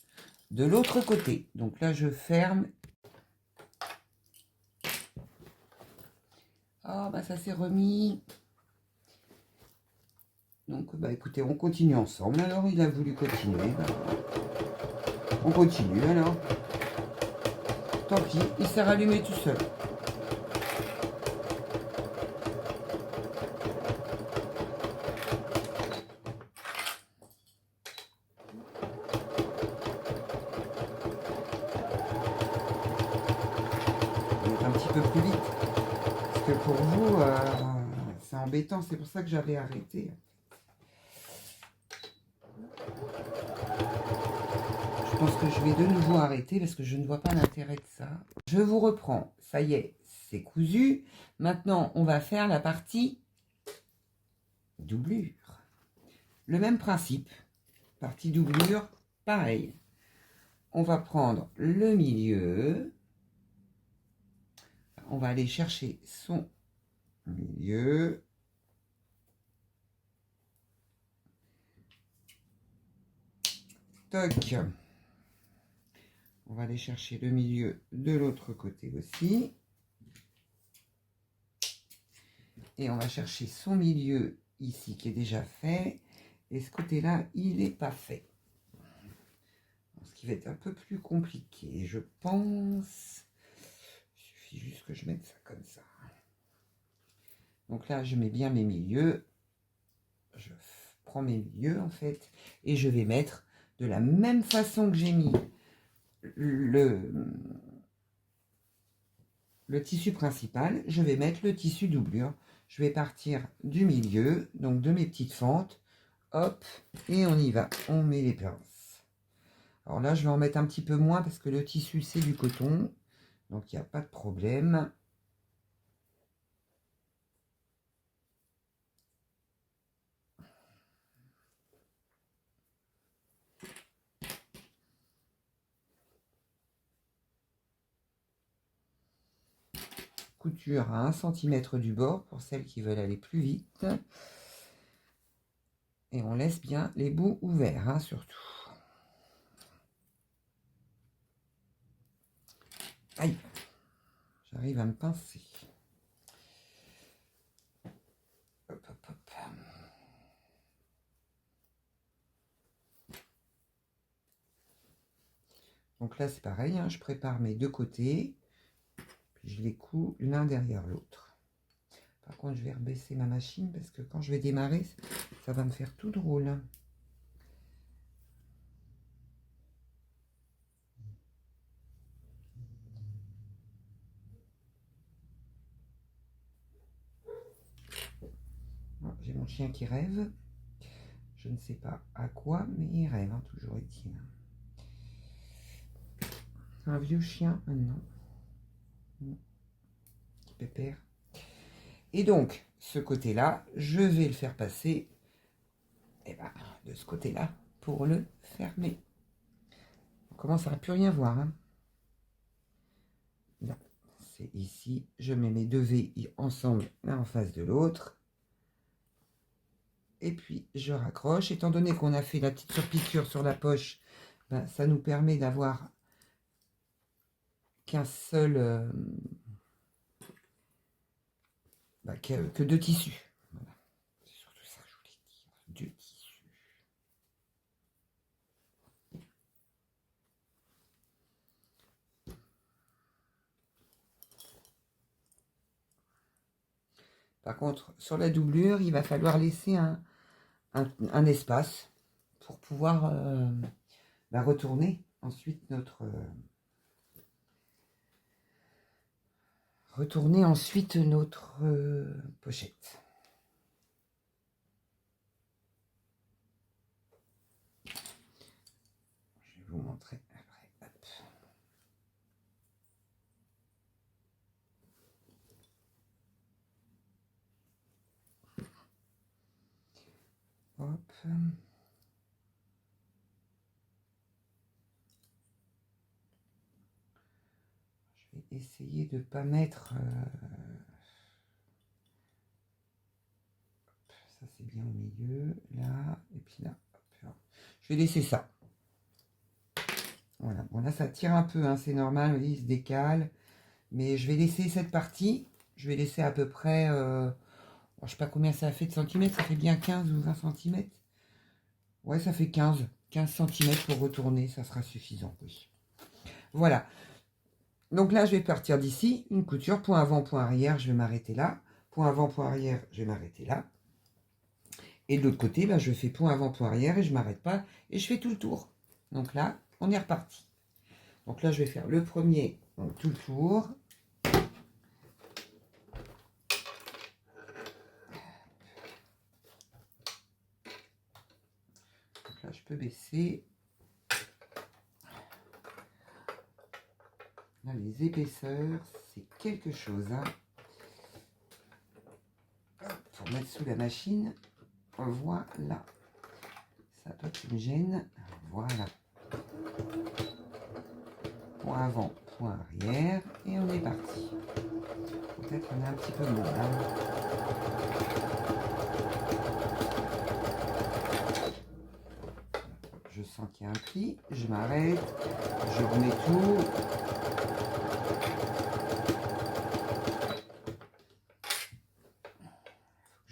Speaker 1: de l'autre côté. Donc là, je ferme. Ah, bah ça s'est remis. Donc, bah écoutez, on continue ensemble. Alors, il a voulu continuer. Bah, on continue alors. Tant pis, il s'est rallumé tout seul. Un petit peu plus vite. Parce que pour vous, c'est embêtant. C'est pour ça que j'avais arrêté. Je pense que je vais de nouveau arrêter parce que je ne vois pas l'intérêt de ça. Je vous reprends. Ça y est, c'est cousu. Maintenant, on va faire la partie doublure. Le même principe. Partie doublure, pareil. On va prendre le milieu. On va aller chercher son milieu. Toc. On va aller chercher le milieu de l'autre côté aussi. Et on va chercher son milieu ici qui est déjà fait. Et ce côté-là, il n'est pas fait. Ce qui va être un peu plus compliqué, je pense. Il suffit juste que je mette ça comme ça. Donc là, je mets bien mes milieux. Je prends mes milieux, en fait. Et je vais mettre de la même façon que j'ai mis le tissu principal. Je vais mettre le tissu doublure. Je vais partir du milieu, donc de mes petites fentes. Hop, et on y va. On met les pinces. Alors là, je vais en mettre un petit peu moins parce que le tissu, c'est du coton. Donc, il n'y a pas de problème. Couture à 1 cm du bord pour celles qui veulent aller plus vite. Et on laisse bien les bouts ouverts, hein, surtout. Aïe, j'arrive à me pincer. Hop, hop, hop. Donc là, c'est pareil, hein, je prépare mes deux côtés, puis je les couds l'un derrière l'autre. Par contre, je vais rebaisser ma machine parce que quand je vais démarrer, ça va me faire tout drôle. Oh, j'ai mon chien qui rêve. Je ne sais pas à quoi, mais il rêve, hein, toujours est-il. Un vieux chien maintenant. Petit pépère. Et donc, ce côté-là, je vais le faire passer de ce côté-là pour le fermer. On commence à ne plus rien voir. Hein. Non, c'est ici. Je mets mes deux V ensemble, l'un en face de l'autre. Et puis, je raccroche. Étant donné qu'on a fait la petite surpiqûre sur la poche, ben, ça nous permet d'avoir qu'un seul... que deux tissus. Voilà. C'est surtout ça que je voulais dire. Deux tissus. Par contre, sur la doublure, il va falloir laisser un espace pour pouvoir retourner ensuite notre pochette. Je vais vous montrer après. Hop. Hop. Je vais essayer de ne pas mettre... ça c'est bien au milieu, là, et puis là. Hop. Je vais laisser ça. Voilà, bon là ça tire un peu, hein, c'est normal, vous voyez, il se décale. Mais je vais laisser cette partie, je vais laisser à peu près, je ne sais pas combien ça fait de centimètres, ça fait bien 15 ou 20 cm. Ouais, ça fait 15 cm pour retourner, ça sera suffisant, oui. Voilà. Donc là, je vais partir d'ici, une couture, point avant, point arrière, je vais m'arrêter là. Point avant, point arrière, je vais m'arrêter là. Et de l'autre côté, bah, je fais point avant, point arrière et je ne m'arrête pas. Et je fais tout le tour. Donc là, on est reparti. Donc là, je vais faire le premier, donc tout le tour. Donc là, je peux baisser. Là, les épaisseurs, c'est quelque chose. Hein. Pour mettre sous la machine. Voilà. Ça pas qui me gêne. Voilà. Point avant, point arrière. Et on est parti. Peut-être qu'on a un petit peu moins. Hein. Je sens qu'il y a un pli. Je m'arrête. Je remets tout.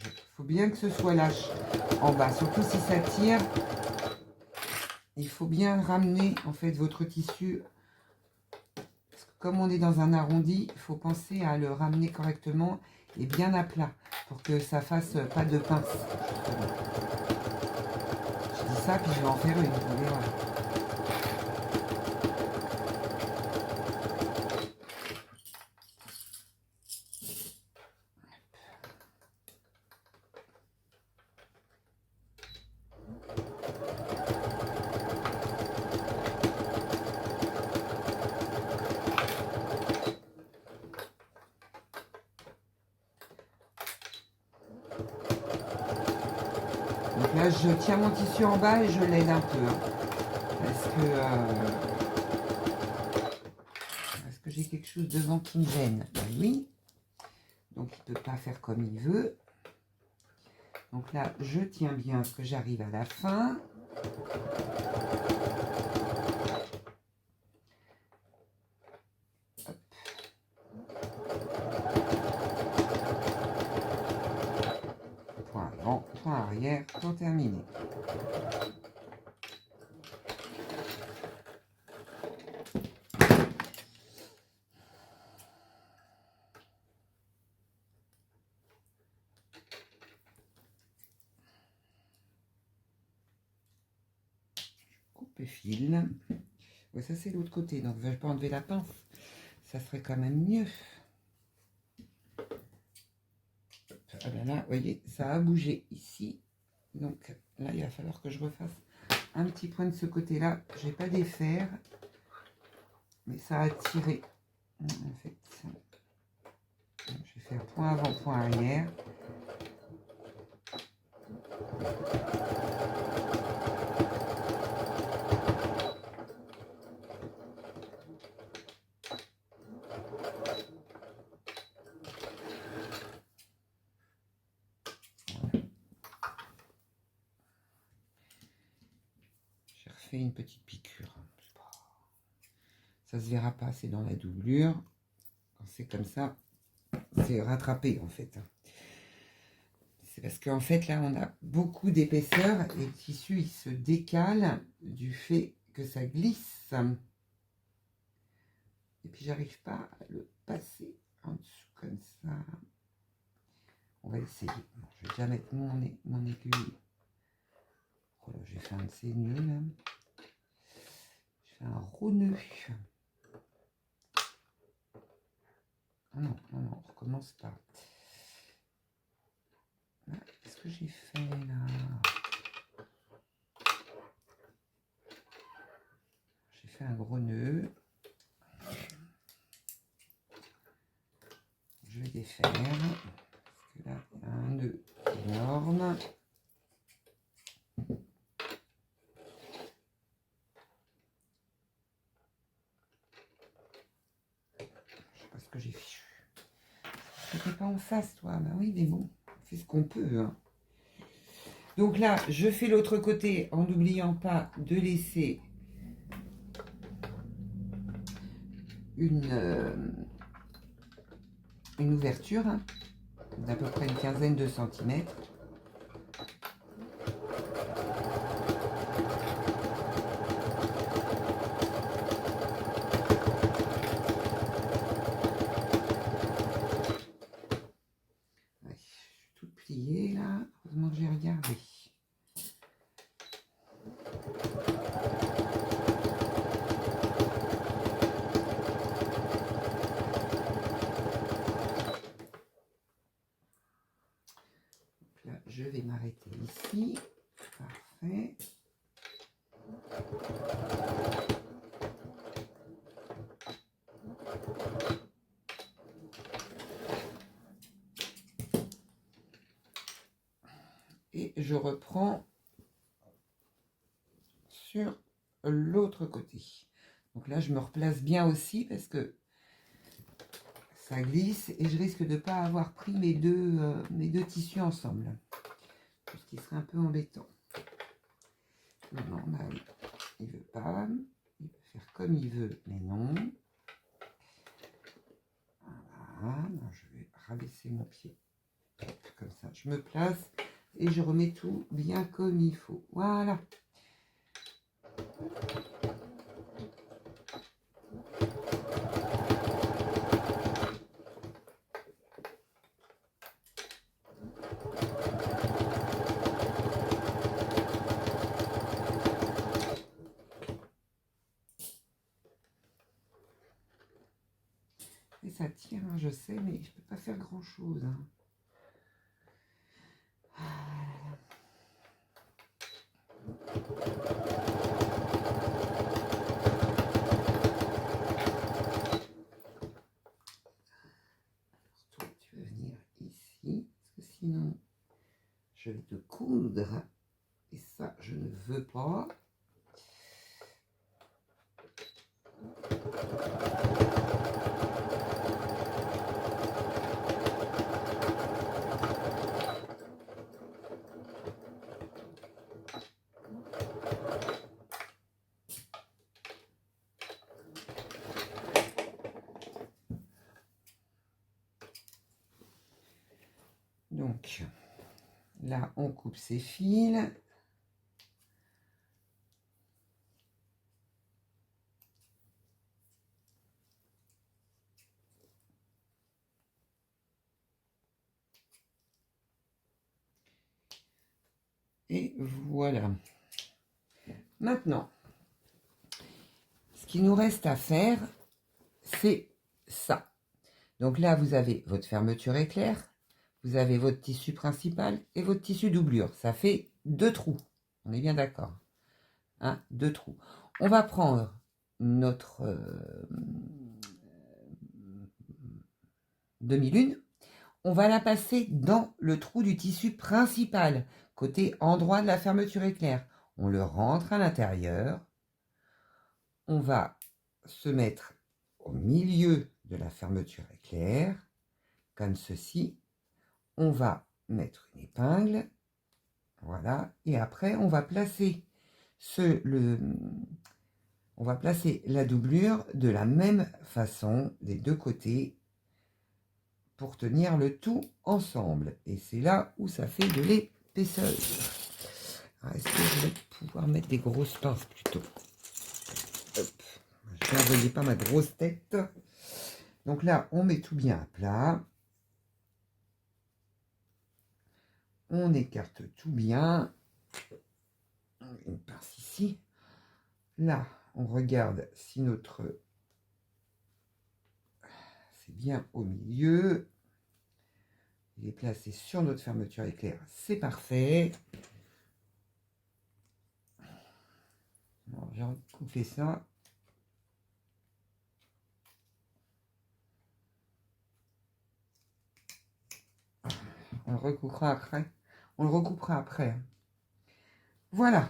Speaker 1: Il faut bien que ce soit lâche en bas. Surtout si ça tire. Il faut bien ramener en fait votre tissu. comme on est dans un arrondi, il faut penser à le ramener correctement et bien à plat pour que ça fasse pas de pince. Je dis ça, puis je vais en faire une. Vous verrez. Donc là, je tiens mon tissu en bas et je l'aide un peu. Hein, parce que j'ai quelque chose devant qui me gêne. Ben oui. Donc il ne peut pas faire comme il veut. Donc là, je tiens bien parce que j'arrive à la fin. Hop. Point avant, point arrière pour terminer. Le fil. Ouais, ça c'est l'autre côté, donc je vais pas enlever la pince. Ça serait quand même mieux. Ah ben là, vous voyez, ça a bougé ici. Donc là, il va falloir que je refasse un petit point de ce côté-là. Je vais pas défaire, mais ça a tiré. En fait, je vais faire point avant, point arrière. Fait une petite piqûre. Ça se verra pas, c'est dans la doublure. Quand c'est comme ça, c'est rattrapé en fait. C'est parce qu'en fait là on a beaucoup d'épaisseur et le tissu il se décale du fait que ça glisse. Et puis j'arrive pas à le passer en dessous comme ça. On va essayer. Bon, je vais déjà mettre mon aiguille. Oh là, j'ai fait un de ces nœuds là. Un gros nœud. Ah non, non, non, on recommence pas. Qu'est-ce que j'ai fait là? J'ai fait un gros nœud. Je vais défaire. Parce que là, il y a un nœud énorme. Que j'ai fichu. T'es pas en face, toi. Ben oui, mais bon, on fait ce qu'on peut. Hein. Donc là, je fais l'autre côté en n'oubliant pas de laisser une ouverture hein, d'à peu près une quinzaine de centimètres. Heureusement que j'ai regardé. Donc là, je vais m'arrêter ici. Parfait. Et je reprends sur l'autre côté. Donc là, je me replace bien aussi parce que ça glisse et je risque de ne pas avoir pris mes deux tissus ensemble. Ce qui serait un peu embêtant. Non, non, là, il ne veut pas. Il peut faire comme il veut, mais non. Voilà, non, je vais rabaisser mon pied. Comme ça, je me place et je remets tout bien comme il faut. Voilà. ça tire, hein, je sais, mais je peux pas faire grand-chose. Hein. Toi, tu vas venir ici, parce que sinon, je vais te coudre. Et ça, je ne veux pas. Donc, là, on coupe ses fils. Et voilà. Maintenant, ce qu'il nous reste à faire, c'est ça. Donc là, vous avez votre fermeture éclair, vous avez votre tissu principal et votre tissu doublure. Ça fait 2 trous. On est bien d'accord. Hein, 2 trous. On va prendre notre demi-lune. On va la passer dans le trou du tissu principal, côté endroit de la fermeture éclair. On le rentre à l'intérieur. On va se mettre au milieu de la fermeture éclair, comme ceci. On va mettre une épingle, voilà, et après on va placer on va placer la doublure de la même façon des 2 côtés pour tenir le tout ensemble. Et c'est là où ça fait de l'épaisseur. Est-ce que je vais pouvoir mettre des grosses pinces plutôt? Hop. Je n'envoyais pas ma grosse tête. Donc là, on met tout bien à plat. On écarte tout bien. Une pince ici. Là, on regarde si c'est bien au milieu. Il est placé sur notre fermeture éclair. C'est parfait. J'ai recoupé ça. On le recoupera après. On le recoupera après. Voilà.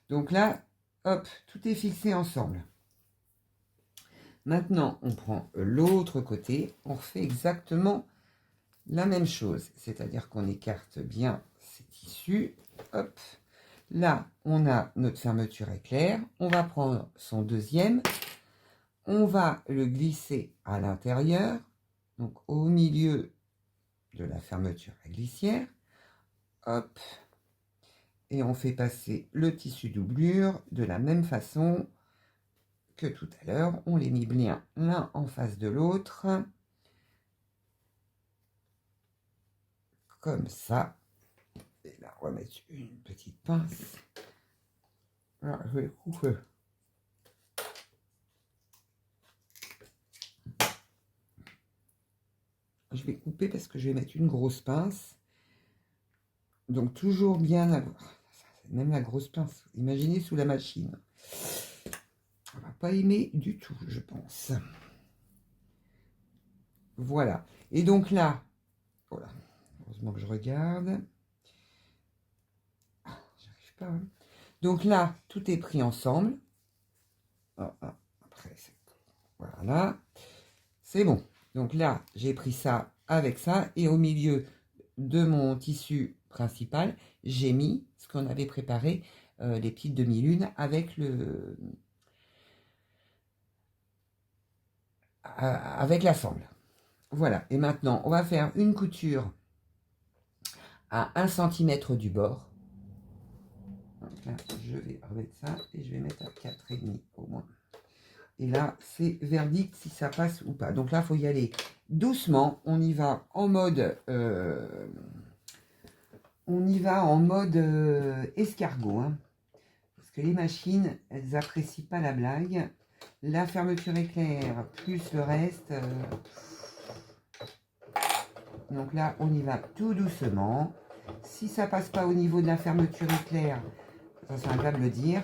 Speaker 1: Donc là, hop, tout est fixé ensemble. Maintenant, on prend l'autre côté. On refait exactement la même chose. C'est-à-dire qu'on écarte bien ces tissus. Hop. Là, on a notre fermeture éclair. On va prendre son deuxième. On va le glisser à l'intérieur. Donc, au milieu de la fermeture à glissière. Hop. Et on fait passer le tissu doublure de la même façon que tout à l'heure. On les met bien l'un en face de l'autre. Comme ça. Et là, on va mettre une petite pince. Alors, je vais couper. Je vais couper parce que je vais mettre une grosse pince. Donc, toujours bien avoir. Même la grosse pince. Imaginez sous la machine. On va pas aimer du tout, je pense. Voilà. Et donc là, voilà. Heureusement que je regarde. Ah, j'arrive pas. Hein. Donc là, tout est pris ensemble. Après, voilà. C'est bon. Donc là, j'ai pris ça avec ça. Et au milieu de mon tissu principal, j'ai mis ce qu'on avait préparé, les petites demi-lunes avec avec la sangle. Voilà. Et maintenant, on va faire une couture à 1 cm du bord. Donc là, je vais remettre ça et je vais mettre à 4,5 au moins. Et là, c'est verdict si ça passe ou pas. Donc là, il faut y aller doucement. On y va en mode... escargot. Hein, parce que les machines, elles n'apprécient pas la blague. La fermeture éclair plus le reste. Donc là, on y va tout doucement. Si ça passe pas au niveau de la fermeture éclair, ça c'est un cas de me dire.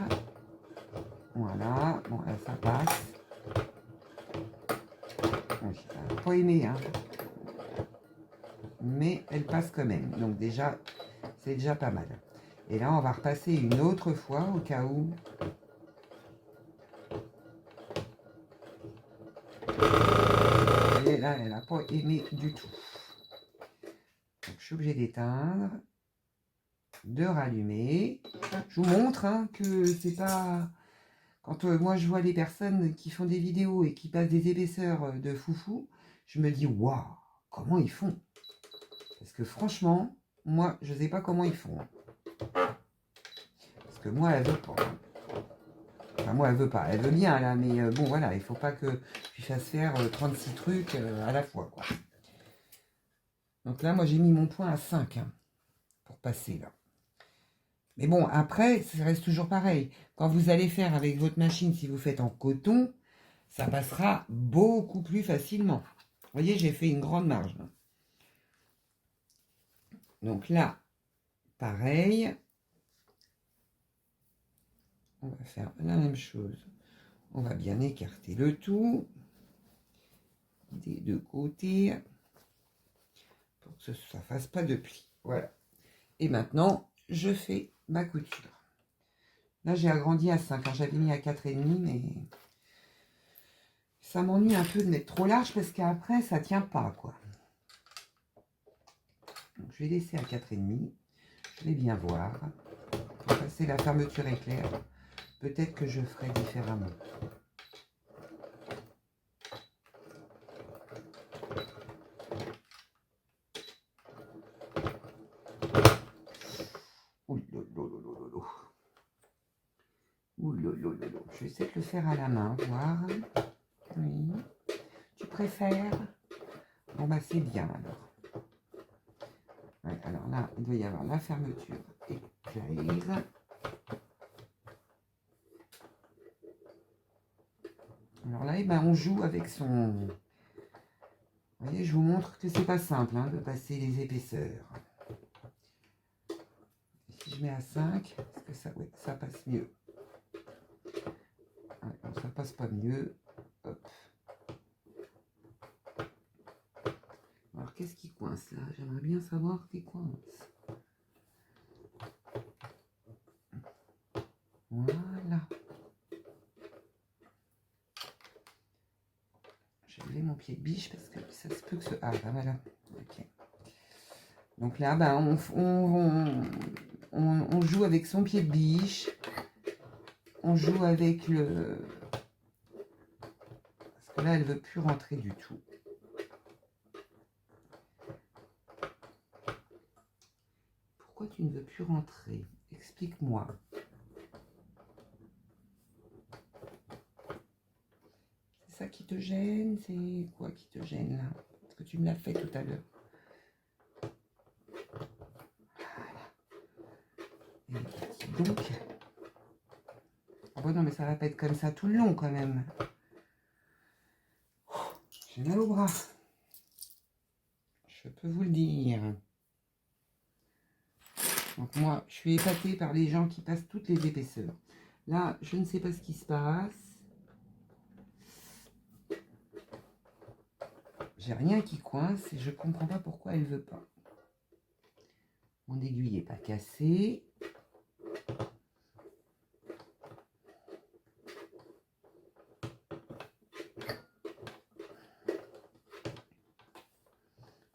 Speaker 1: Voilà, bon là ça passe. Oui, pas aimé, hein. Mais elle passe quand même. Donc déjà, c'est déjà pas mal. Et là, on va repasser une autre fois au cas où. Et là, elle n'a pas aimé du tout. Donc, je suis obligée d'éteindre, de rallumer. Je vous montre hein, que c'est pas... Quand moi, je vois les personnes qui font des vidéos et qui passent des épaisseurs de foufou, je me dis, waouh, comment ils font? Parce que franchement, moi, je sais pas comment ils font. Parce que moi, elle veut pas. Enfin, moi, elle veut pas. Elle veut bien, là, mais bon, voilà, il faut pas que je lui fasse faire 36 trucs à la fois, quoi. Donc là, moi, j'ai mis mon point à 5 hein, pour passer, là. Mais bon, après, ça reste toujours pareil. Quand vous allez faire avec votre machine, si vous faites en coton, ça passera beaucoup plus facilement. Vous voyez, j'ai fait une grande marge. Là. Donc là, pareil. On va faire la même chose. On va bien écarter le tout des deux côtés pour que ça ne fasse pas de plis. Voilà. Et maintenant, je fais ma couture. Là, j'ai agrandi à 5. Hein. J'avais mis à 4,5, mais ça m'ennuie un peu de mettre trop large parce qu'après, ça ne tient pas, quoi. Donc, je vais laisser à 4,5. Je vais bien voir. Pour passer la fermeture éclair, peut-être que je ferai différemment. Je vais essayer de le faire à la main, voir. Oui. Tu préfères? Bon, bah, c'est bien alors. Ouais, alors là, il doit y avoir la fermeture éclair. Alors là, eh ben, on joue avec son... Vous voyez, je vous montre que c'est pas simple hein, de passer les épaisseurs. Si je mets à 5, est-ce que ça, ouais, ça passe mieux? Ouais, non, ça passe pas mieux. Hop. Alors, qu'est-ce qui coince là? J'aimerais bien savoir ce qui coince. Voilà. J'ai levé mon pied de biche parce que ça se peut que ce... Ah, ben voilà. Ok. Donc là, ben, on joue avec son pied de biche. On joue avec le... Parce que là, elle veut plus rentrer du tout. Pourquoi tu ne veux plus rentrer? Explique-moi. C'est ça qui te gêne? C'est quoi qui te gêne là? Parce que tu me l'as fait tout à l'heure. Voilà. Et donc... Ah bon, non, mais ça va pas être comme ça tout le long quand même. J'ai mal au bras. Je peux vous le dire. Donc moi, je suis épatée par les gens qui passent toutes les épaisseurs. Là, je ne sais pas ce qui se passe. J'ai rien qui coince et je comprends pas pourquoi elle veut pas. Mon aiguille n'est pas cassée.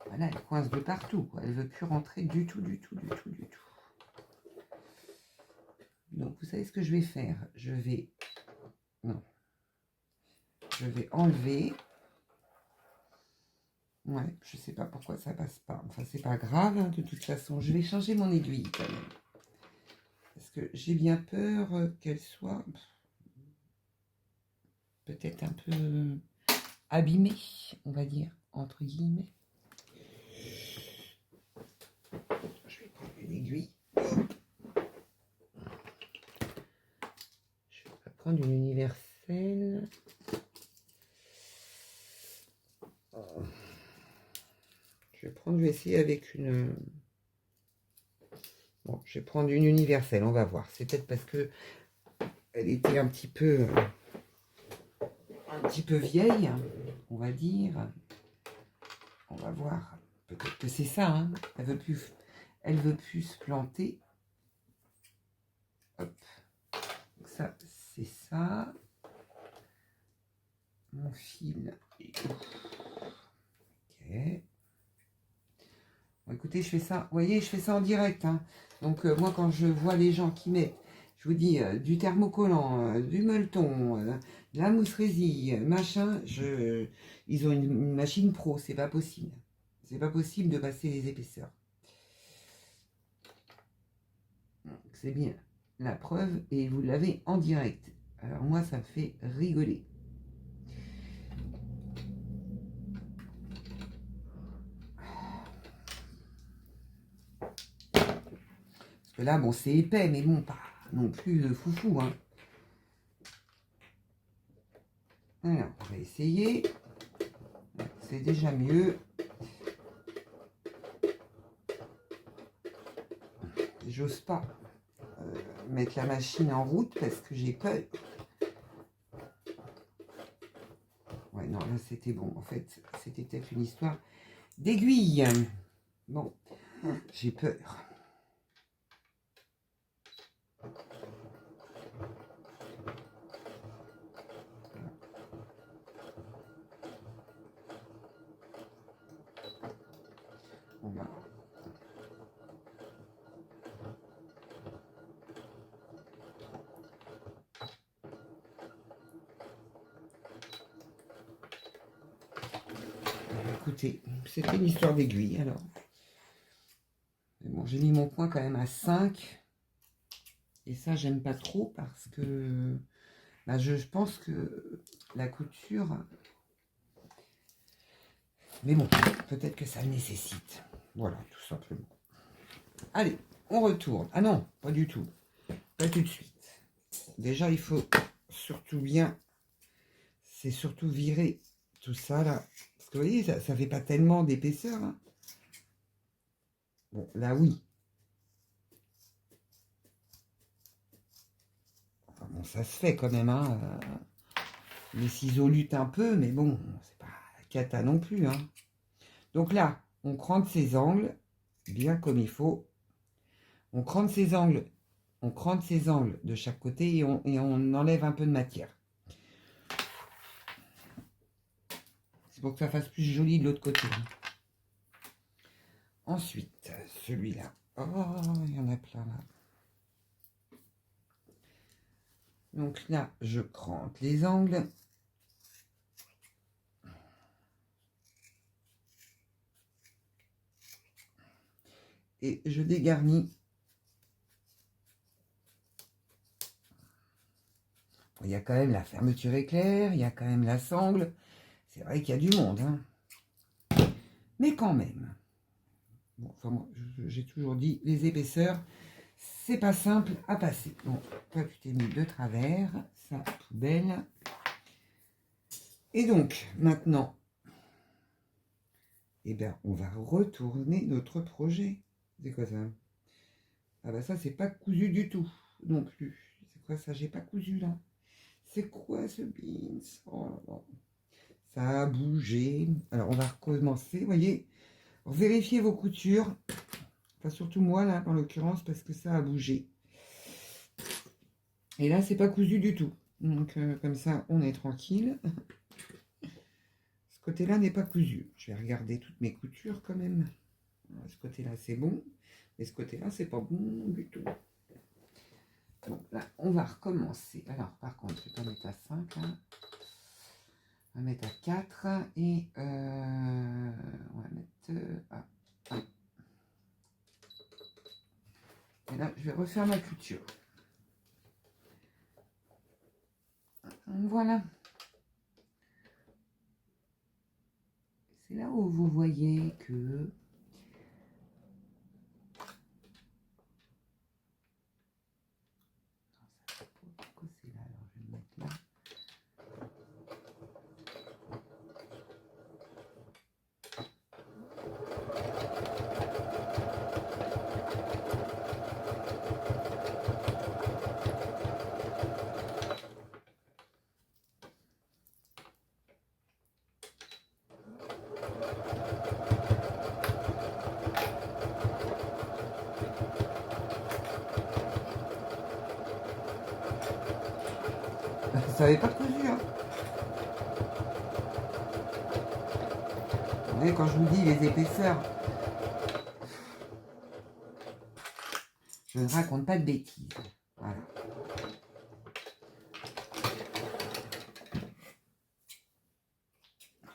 Speaker 1: Voilà, elle coince de partout, quoi. Elle veut plus rentrer du tout. Donc, vous savez ce que je vais faire? Je vais... Non. Je vais enlever... Ouais, je sais pas pourquoi ça passe pas. Enfin, c'est pas grave, hein, de toute façon. Je vais changer mon aiguille, quand même. Parce que j'ai bien peur qu'elle soit... peut-être un peu abîmée, on va dire, entre guillemets. Je vais prendre une aiguille. Je vais prendre une universelle. vais essayer avec une... Bon, je vais prendre une universelle, on va voir. C'est peut-être parce que elle était un petit peu vieille, on va dire. On va voir. Peut-être que c'est ça, hein. Elle veut plus se planter. Hop. Donc ça, c'est ça. Mon fil. Ok. Bon, écoutez, je fais ça. Vous voyez, je fais ça en direct, hein. Donc moi, quand je vois les gens qui mettent, je vous dis, du thermocollant, du molleton, de la mousse résille, machin, ils ont une machine pro, c'est pas possible. C'est pas possible de passer les épaisseurs. C'est bien la preuve et vous l'avez en direct. Alors moi, ça me fait rigoler. Parce que là, bon, c'est épais, mais bon, pas non plus de foufou, hein. Alors, on va essayer. C'est déjà mieux. J'ose pas mettre la machine en route parce que j'ai peur. Ouais, non, là, c'était bon. En fait, c'était peut-être une histoire d'aiguille. Bon, j'ai peur. Bon, bah. Écoutez, c'était une histoire d'aiguille, alors. Mais bon, j'ai mis mon point quand même à 5. Et ça, j'aime pas trop parce que bah, je pense que la couture... Mais bon, peut-être que ça le nécessite. Voilà, tout simplement. Allez, on retourne. Ah non, pas du tout. Pas tout de suite. Déjà, il faut surtout bien... C'est surtout virer tout ça, là. Parce que vous voyez, ça fait pas tellement d'épaisseur. Hein. Bon, là, oui. Enfin, bon, ça se fait quand même, hein. Les ciseaux luttent un peu, mais bon, c'est pas cata non plus, hein. Donc là, on crante ses angles, bien comme il faut. On crante ses angles de chaque côté et on enlève un peu de matière. C'est pour que ça fasse plus joli de l'autre côté. Ensuite, celui-là. Oh, il y en a plein là. Donc là, je crante les angles. Et je dégarnis. Il y a quand même la fermeture éclair, il y a quand même la sangle. C'est vrai qu'il y a du monde, hein. Mais quand même. Bon, enfin, moi, j'ai toujours dit, les épaisseurs, c'est pas simple à passer. Bon, toi, tu t'es mis de travers, ça, poubelle. Et donc, maintenant, eh bien, on va retourner notre projet. C'est quoi ça? Ah bah ça, c'est pas cousu du tout, non plus. C'est quoi ça? J'ai pas cousu, là. C'est quoi ce beans? Oh là là. Ça a bougé. Alors, on va recommencer, vous voyez. Vérifiez vos coutures. Enfin, surtout moi, là, en l'occurrence, parce que ça a bougé. Et là, c'est pas cousu du tout. Donc, comme ça, on est tranquille. Ce côté-là n'est pas cousu. Je vais regarder toutes mes coutures, quand même. Ce côté-là, c'est bon. Mais ce côté-là, c'est pas bon du tout. Donc, là, on va recommencer. Alors, par contre, je vais pas mettre à 5, hein. On va mettre à 4. Et, on va mettre à 1. Et là, je vais refaire ma couture. Voilà. C'est là où vous voyez que pourquoi c'est là? Alors je vais le mettre là. savez pas cousu, hein. Vous voyez, quand je vous dis les épaisseurs, je ne raconte pas de bêtises. Voilà.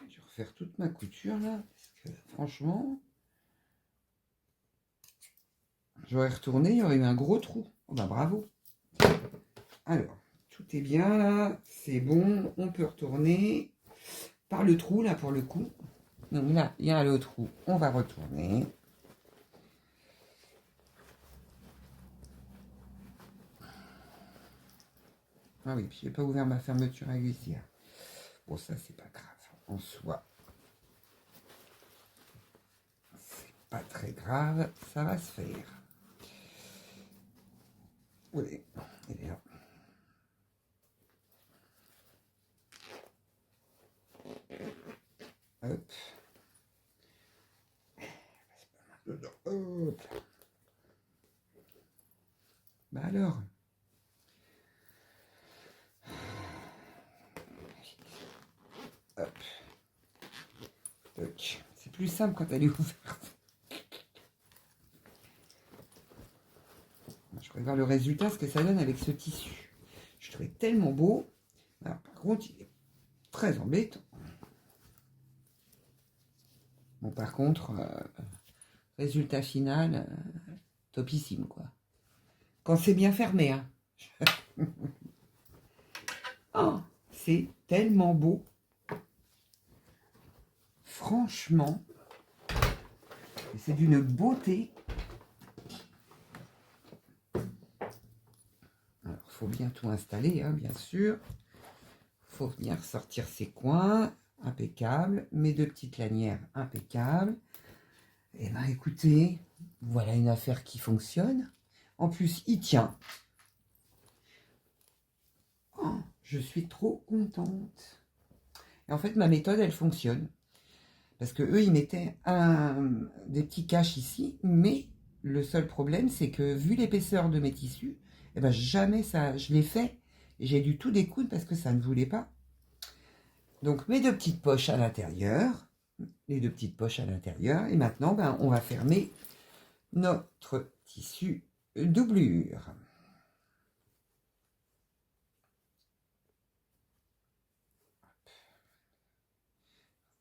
Speaker 1: Je vais refaire toute ma couture là, parce que franchement, j'aurais retourné, il y aurait eu un gros trou. Oh bah bravo. Alors, tout est bien là, c'est bon, on peut retourner par le trou là pour le coup. Donc là, il y a le trou, on va retourner. Ah oui, puis j'ai pas ouvert ma fermeture à glissière. Bon, ça c'est pas grave en soi. C'est pas très grave, ça va se faire. Oui, et là. Hop. Hop. Bah alors. Hop. C'est plus simple quand elle est ouverte. Je vais voir le résultat, ce que ça donne avec ce tissu. Je trouvais tellement beau. Alors, par contre, il est très embêtant. Bon, par contre, résultat final, topissime, quoi. Quand c'est bien fermé, hein. Oh, c'est tellement beau. Franchement, c'est d'une beauté. Alors, il faut bien tout installer, hein, bien sûr. Il faut venir sortir ses coins. Impeccable. Mes deux petites lanières, impeccables. Et ben écoutez, voilà une affaire qui fonctionne. En plus, il tient. Oh, je suis trop contente. Et en fait, ma méthode, elle fonctionne. Parce que eux, ils mettaient des petits caches ici, mais le seul problème, c'est que vu l'épaisseur de mes tissus, eh ben jamais ça, je l'ai fait. Et j'ai dû tout découdre parce que ça ne voulait pas. Donc mes deux petites poches à l'intérieur, les deux petites poches à l'intérieur, et maintenant, ben, on va fermer notre tissu doublure.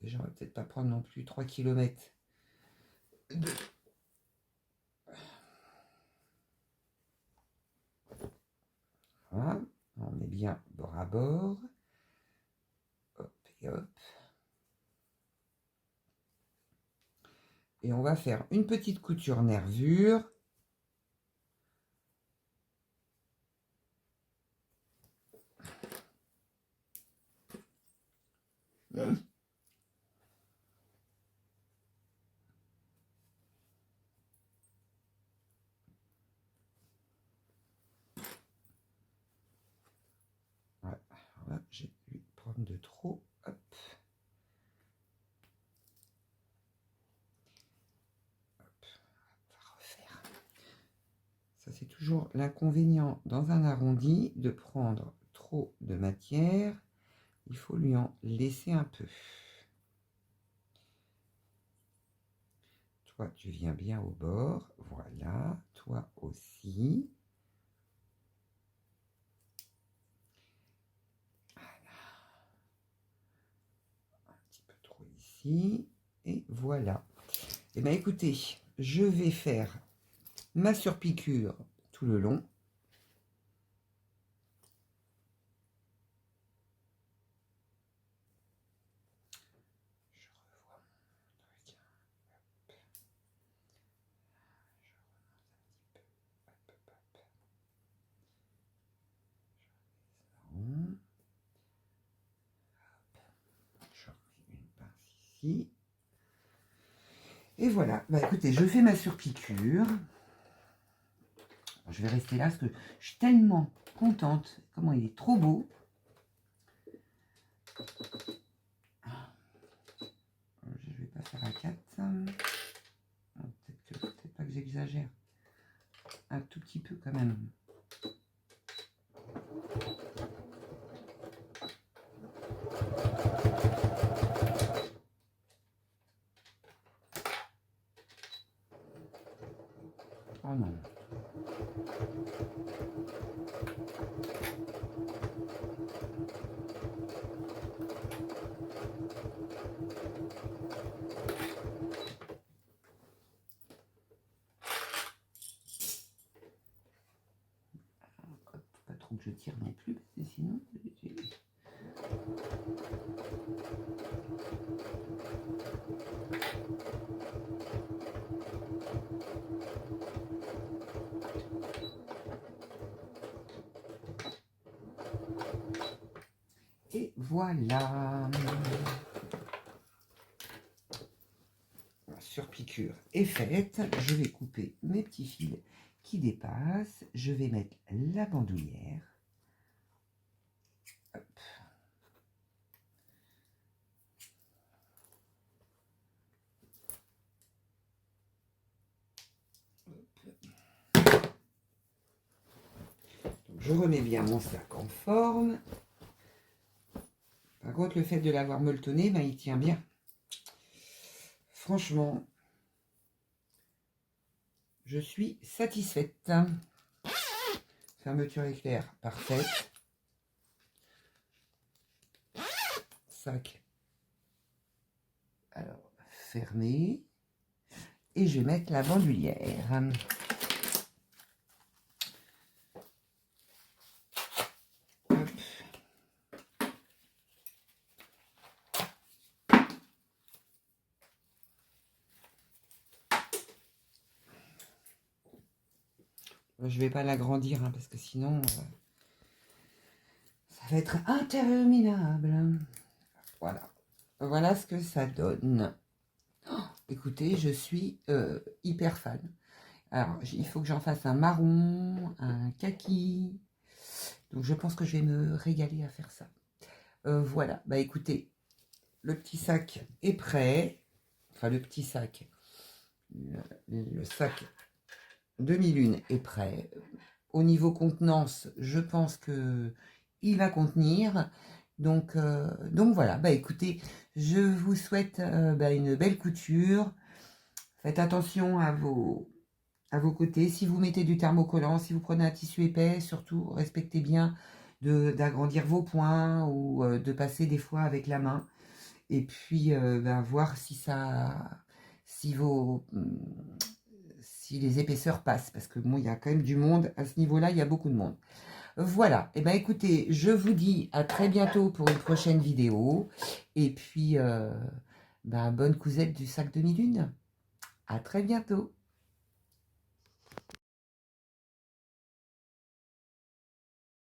Speaker 1: Déjà, on va peut-être pas prendre non plus 3 km de... Voilà, on est bien bord à bord. Hop et hop. Et on va faire une petite couture nervure. Voilà, j'ai dû prendre de trop. Hop. Hop. On va refaire. Ça, c'est toujours l'inconvénient dans un arrondi de prendre trop de matière. Il faut lui en laisser un peu. Toi, tu viens bien au bord. Voilà. Toi aussi. Ici, et voilà. Et bien écoutez, je vais faire ma surpiqûre tout le long. Je revois mon truc. Je remets une pince ici. Et voilà, bah écoutez, je fais ma surpiqûre. Je vais rester là parce que je suis tellement contente. Comment il est trop beau. Je vais pas faire à 4. Peut-être pas que j'exagère. Un tout petit peu quand même. Pas trop que je tire non plus, parce que sinon... Et voilà. Surpiqûre est faite. Je vais couper mes petits fils qui dépassent. Je vais mettre la bandoulière. Hop. Donc, je remets bien mon sac en forme. Par contre, le fait de l'avoir molletonné, ben, il tient bien. Franchement, je suis satisfaite. Fermeture éclair, parfaite. Sac. Alors, fermé. Et je vais mettre la bandoulière. Hop. Je vais pas l'agrandir, hein, parce que sinon, ça va être interminable. Voilà. Voilà ce que ça donne. Oh, écoutez, je suis hyper fan. Alors, il faut que j'en fasse un marron, un kaki. Donc, je pense que je vais me régaler à faire ça. Voilà. Bah, écoutez, le petit sac est prêt. Enfin, le petit sac. Le sac demi-lune est prêt. Au niveau contenance, je pense que il va contenir. Donc voilà, bah écoutez, je vous souhaite une belle couture. Faites attention à vos côtés. Si vous mettez du thermocollant, si vous prenez un tissu épais, surtout respectez bien d'agrandir vos points ou de passer des fois avec la main. Et puis voir si les épaisseurs passent, parce que bon, il y a quand même du monde à ce niveau-là, il y a beaucoup de monde. Voilà, et ben écoutez, je vous dis à très bientôt pour une prochaine vidéo, et puis bonne cousette du sac demi-lune. À très bientôt.